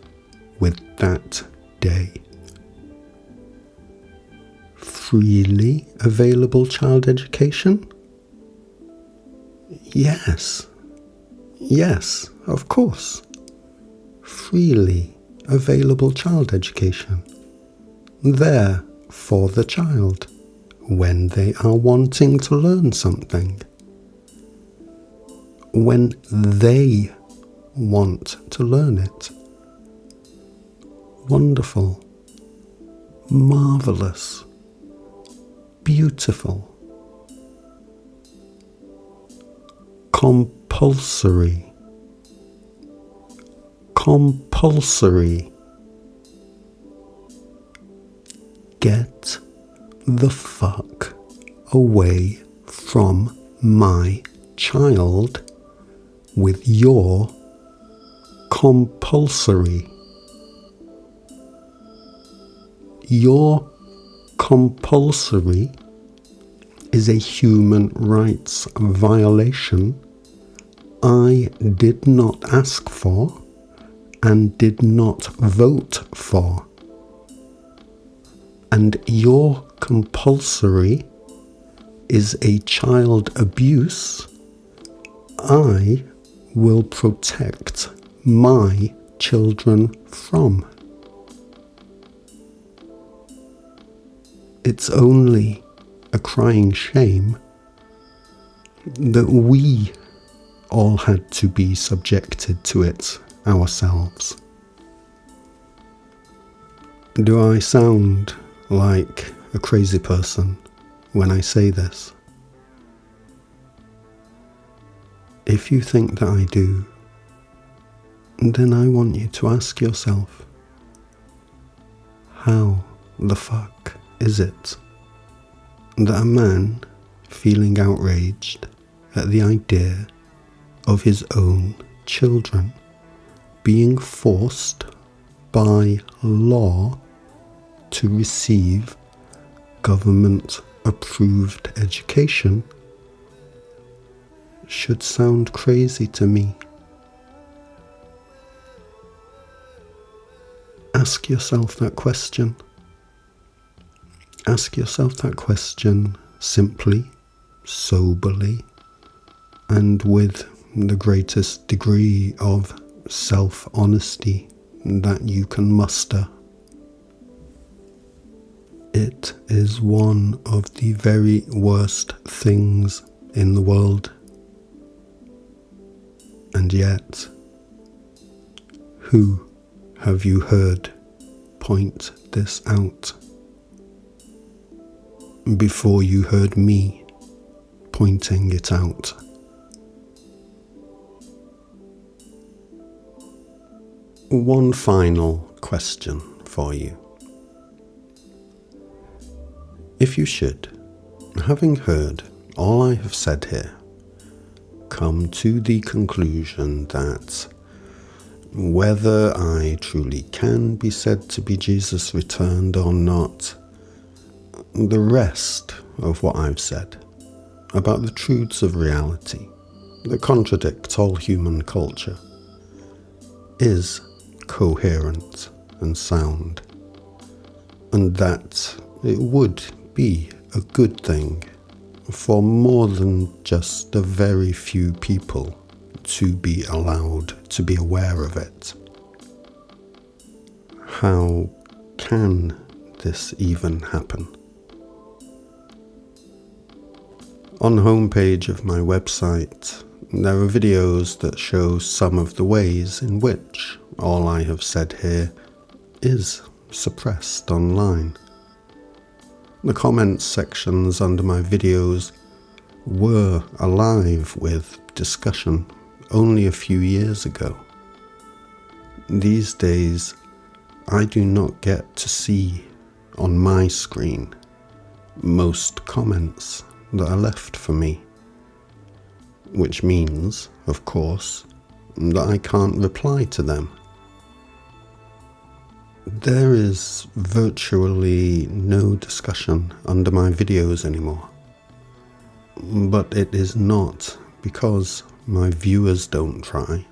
with that day. Freely available child education? Yes, of course. Freely available child education. There for the child when they are wanting to learn something. When they want to learn it. Wonderful, marvelous, beautiful. Compulsory. Get the fuck away from my child with your compulsory. Your compulsory is a human rights violation I did not ask for and did not vote for. And your compulsory is a child abuse I will protect my children from. It's only a crying shame that we all had to be subjected to it ourselves. Do I sound like a crazy person when I say this? If you think that I do, then I want you to ask yourself, how the fuck is it that a man feeling outraged at the idea of his own children being forced by law to receive government-approved education should sound crazy to me? Ask yourself that question. Ask yourself that question simply, soberly, and with the greatest degree of self-honesty that you can muster. It is one of the very worst things in the world. And yet, who have you heard point this out before you heard me pointing it out? One final question for you. If you should, having heard all I have said here, come to the conclusion that whether I truly can be said to be Jesus returned or not, the rest of what I've said about the truths of reality that contradict all human culture is coherent and sound, and that it would be a good thing for more than just a very few people to be allowed to be aware of it. How can this even happen? On the homepage of my website, there are videos that show some of the ways in which all I have said here is suppressed online. The comments sections under my videos were alive with discussion only a few years ago. These days, I do not get to see on my screen most comments that are left for me, which means, of course, that I can't reply to them. There is virtually no discussion under my videos anymore, but it is not because my viewers don't try,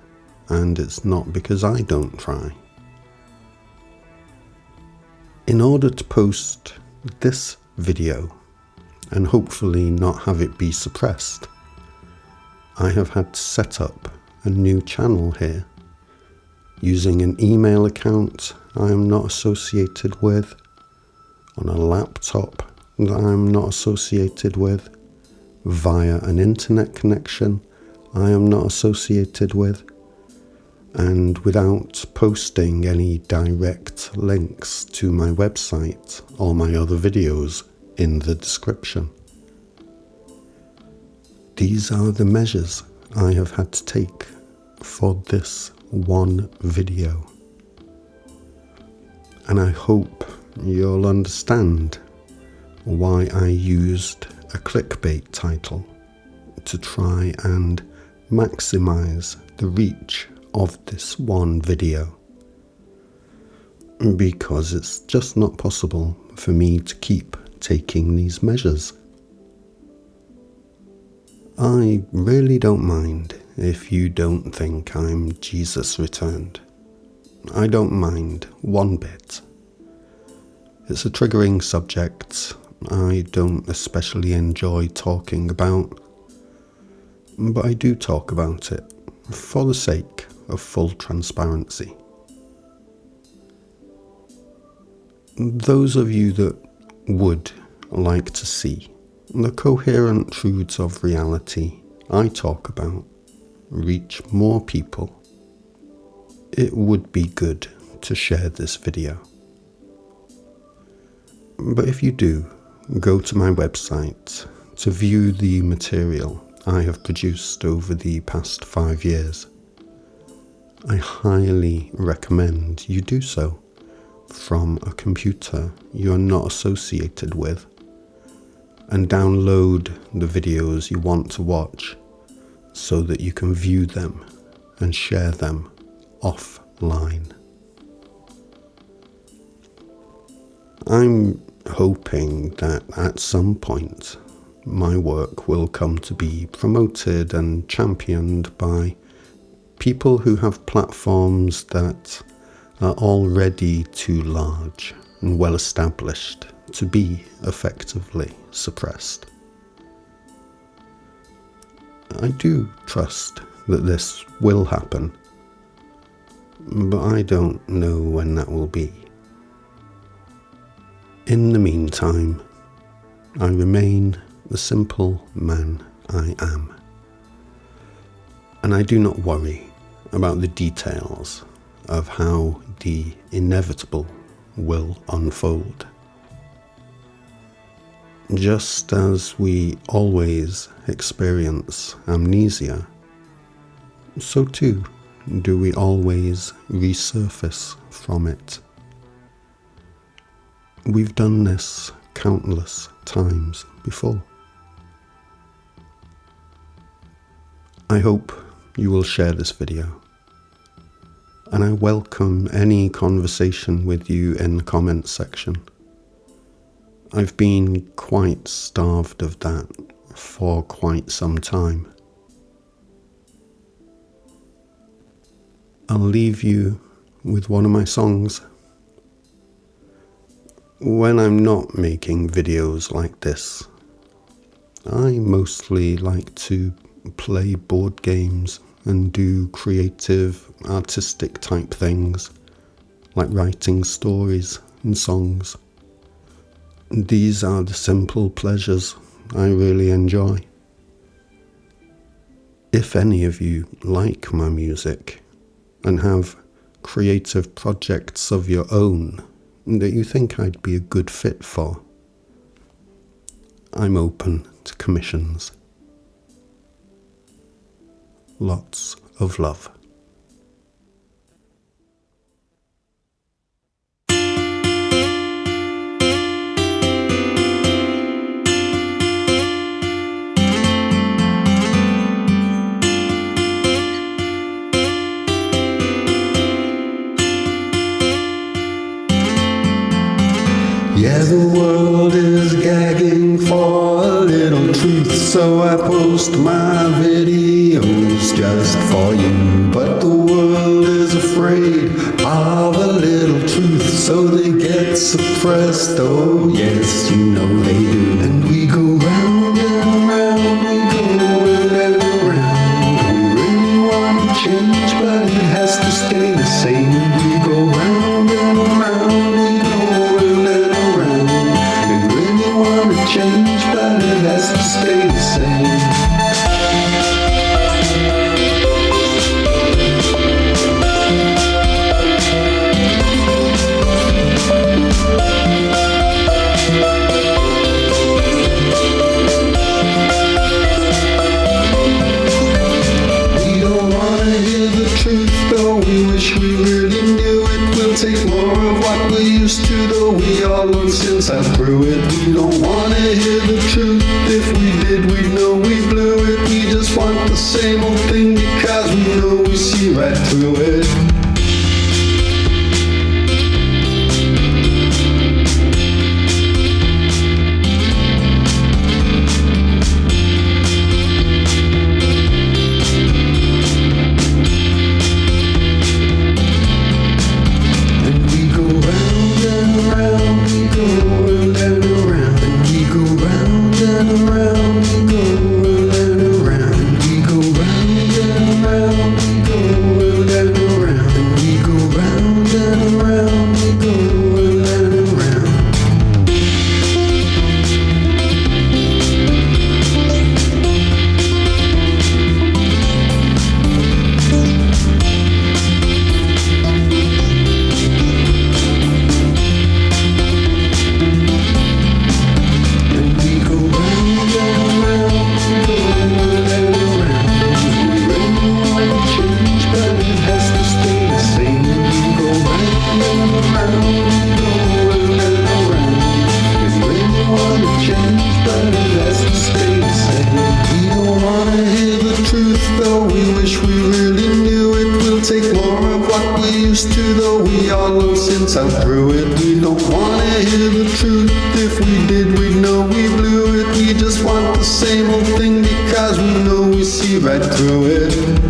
and it's not because I don't try. In order to post this video, and hopefully not have it be suppressed, I have had to set up a new channel here, using an email account I am not associated with, on a laptop that I am not associated with, via an internet connection I am not associated with, and without posting any direct links to my website or my other videos in the description. These are the measures I have had to take for this one video. And I hope you'll understand why I used a clickbait title to try and maximize the reach of this one video. Because it's just not possible for me to keep taking these measures. I really don't mind if you don't think I'm Jesus returned. I don't mind one bit. It's a triggering subject I don't especially enjoy talking about, but I do talk about it for the sake of full transparency. Those of you that would like to see the coherent truths of reality I talk about reach more people, it would be good to share this video. But if you do, go to my website to view the material I have produced over the past 5 years. I highly recommend you do so from a computer you're not associated with, and download the videos you want to watch so that you can view them and share them offline. I'm hoping that at some point my work will come to be promoted and championed by people who have platforms that are already too large and well established to be effectively suppressed. I do trust that this will happen, but I don't know when that will be. In the meantime, I remain the simple man I am, and I do not worry about the details of how the inevitable will unfold. Just as we always experience amnesia, so too do we always resurface from it. We've done this countless times before. I hope you will share this video, and I welcome any conversation with you in the comments section. I've been quite starved of that for quite some time. I'll leave you with one of my songs. When I'm not making videos like this, I mostly like to play board games and do creative, artistic type things, like writing stories and songs. These are the simple pleasures I really enjoy. If any of you like my music and have creative projects of your own that you think I'd be a good fit for, I'm open to commissions. Lots of love. Yeah, the world is gagging for a little truth, so I post my videos just for you. But the world is afraid of a little truth, so they get suppressed. Oh yes, you know they do. And we go round and round, we go round and round. We really want to change, but it has to stay the same. We go round and round, we go round and round. We really want to change, but it has to stay the same. Take more of what we used to, though we all learned since I'm through it. We don't wanna hear the truth. If we did, we'd know we blew it. We just want the same old thing because we know we see right through it. Since I'm through it, we don't wanna hear the truth. If we did, we'd know we blew it. We just want the same old thing because we know we see right through it.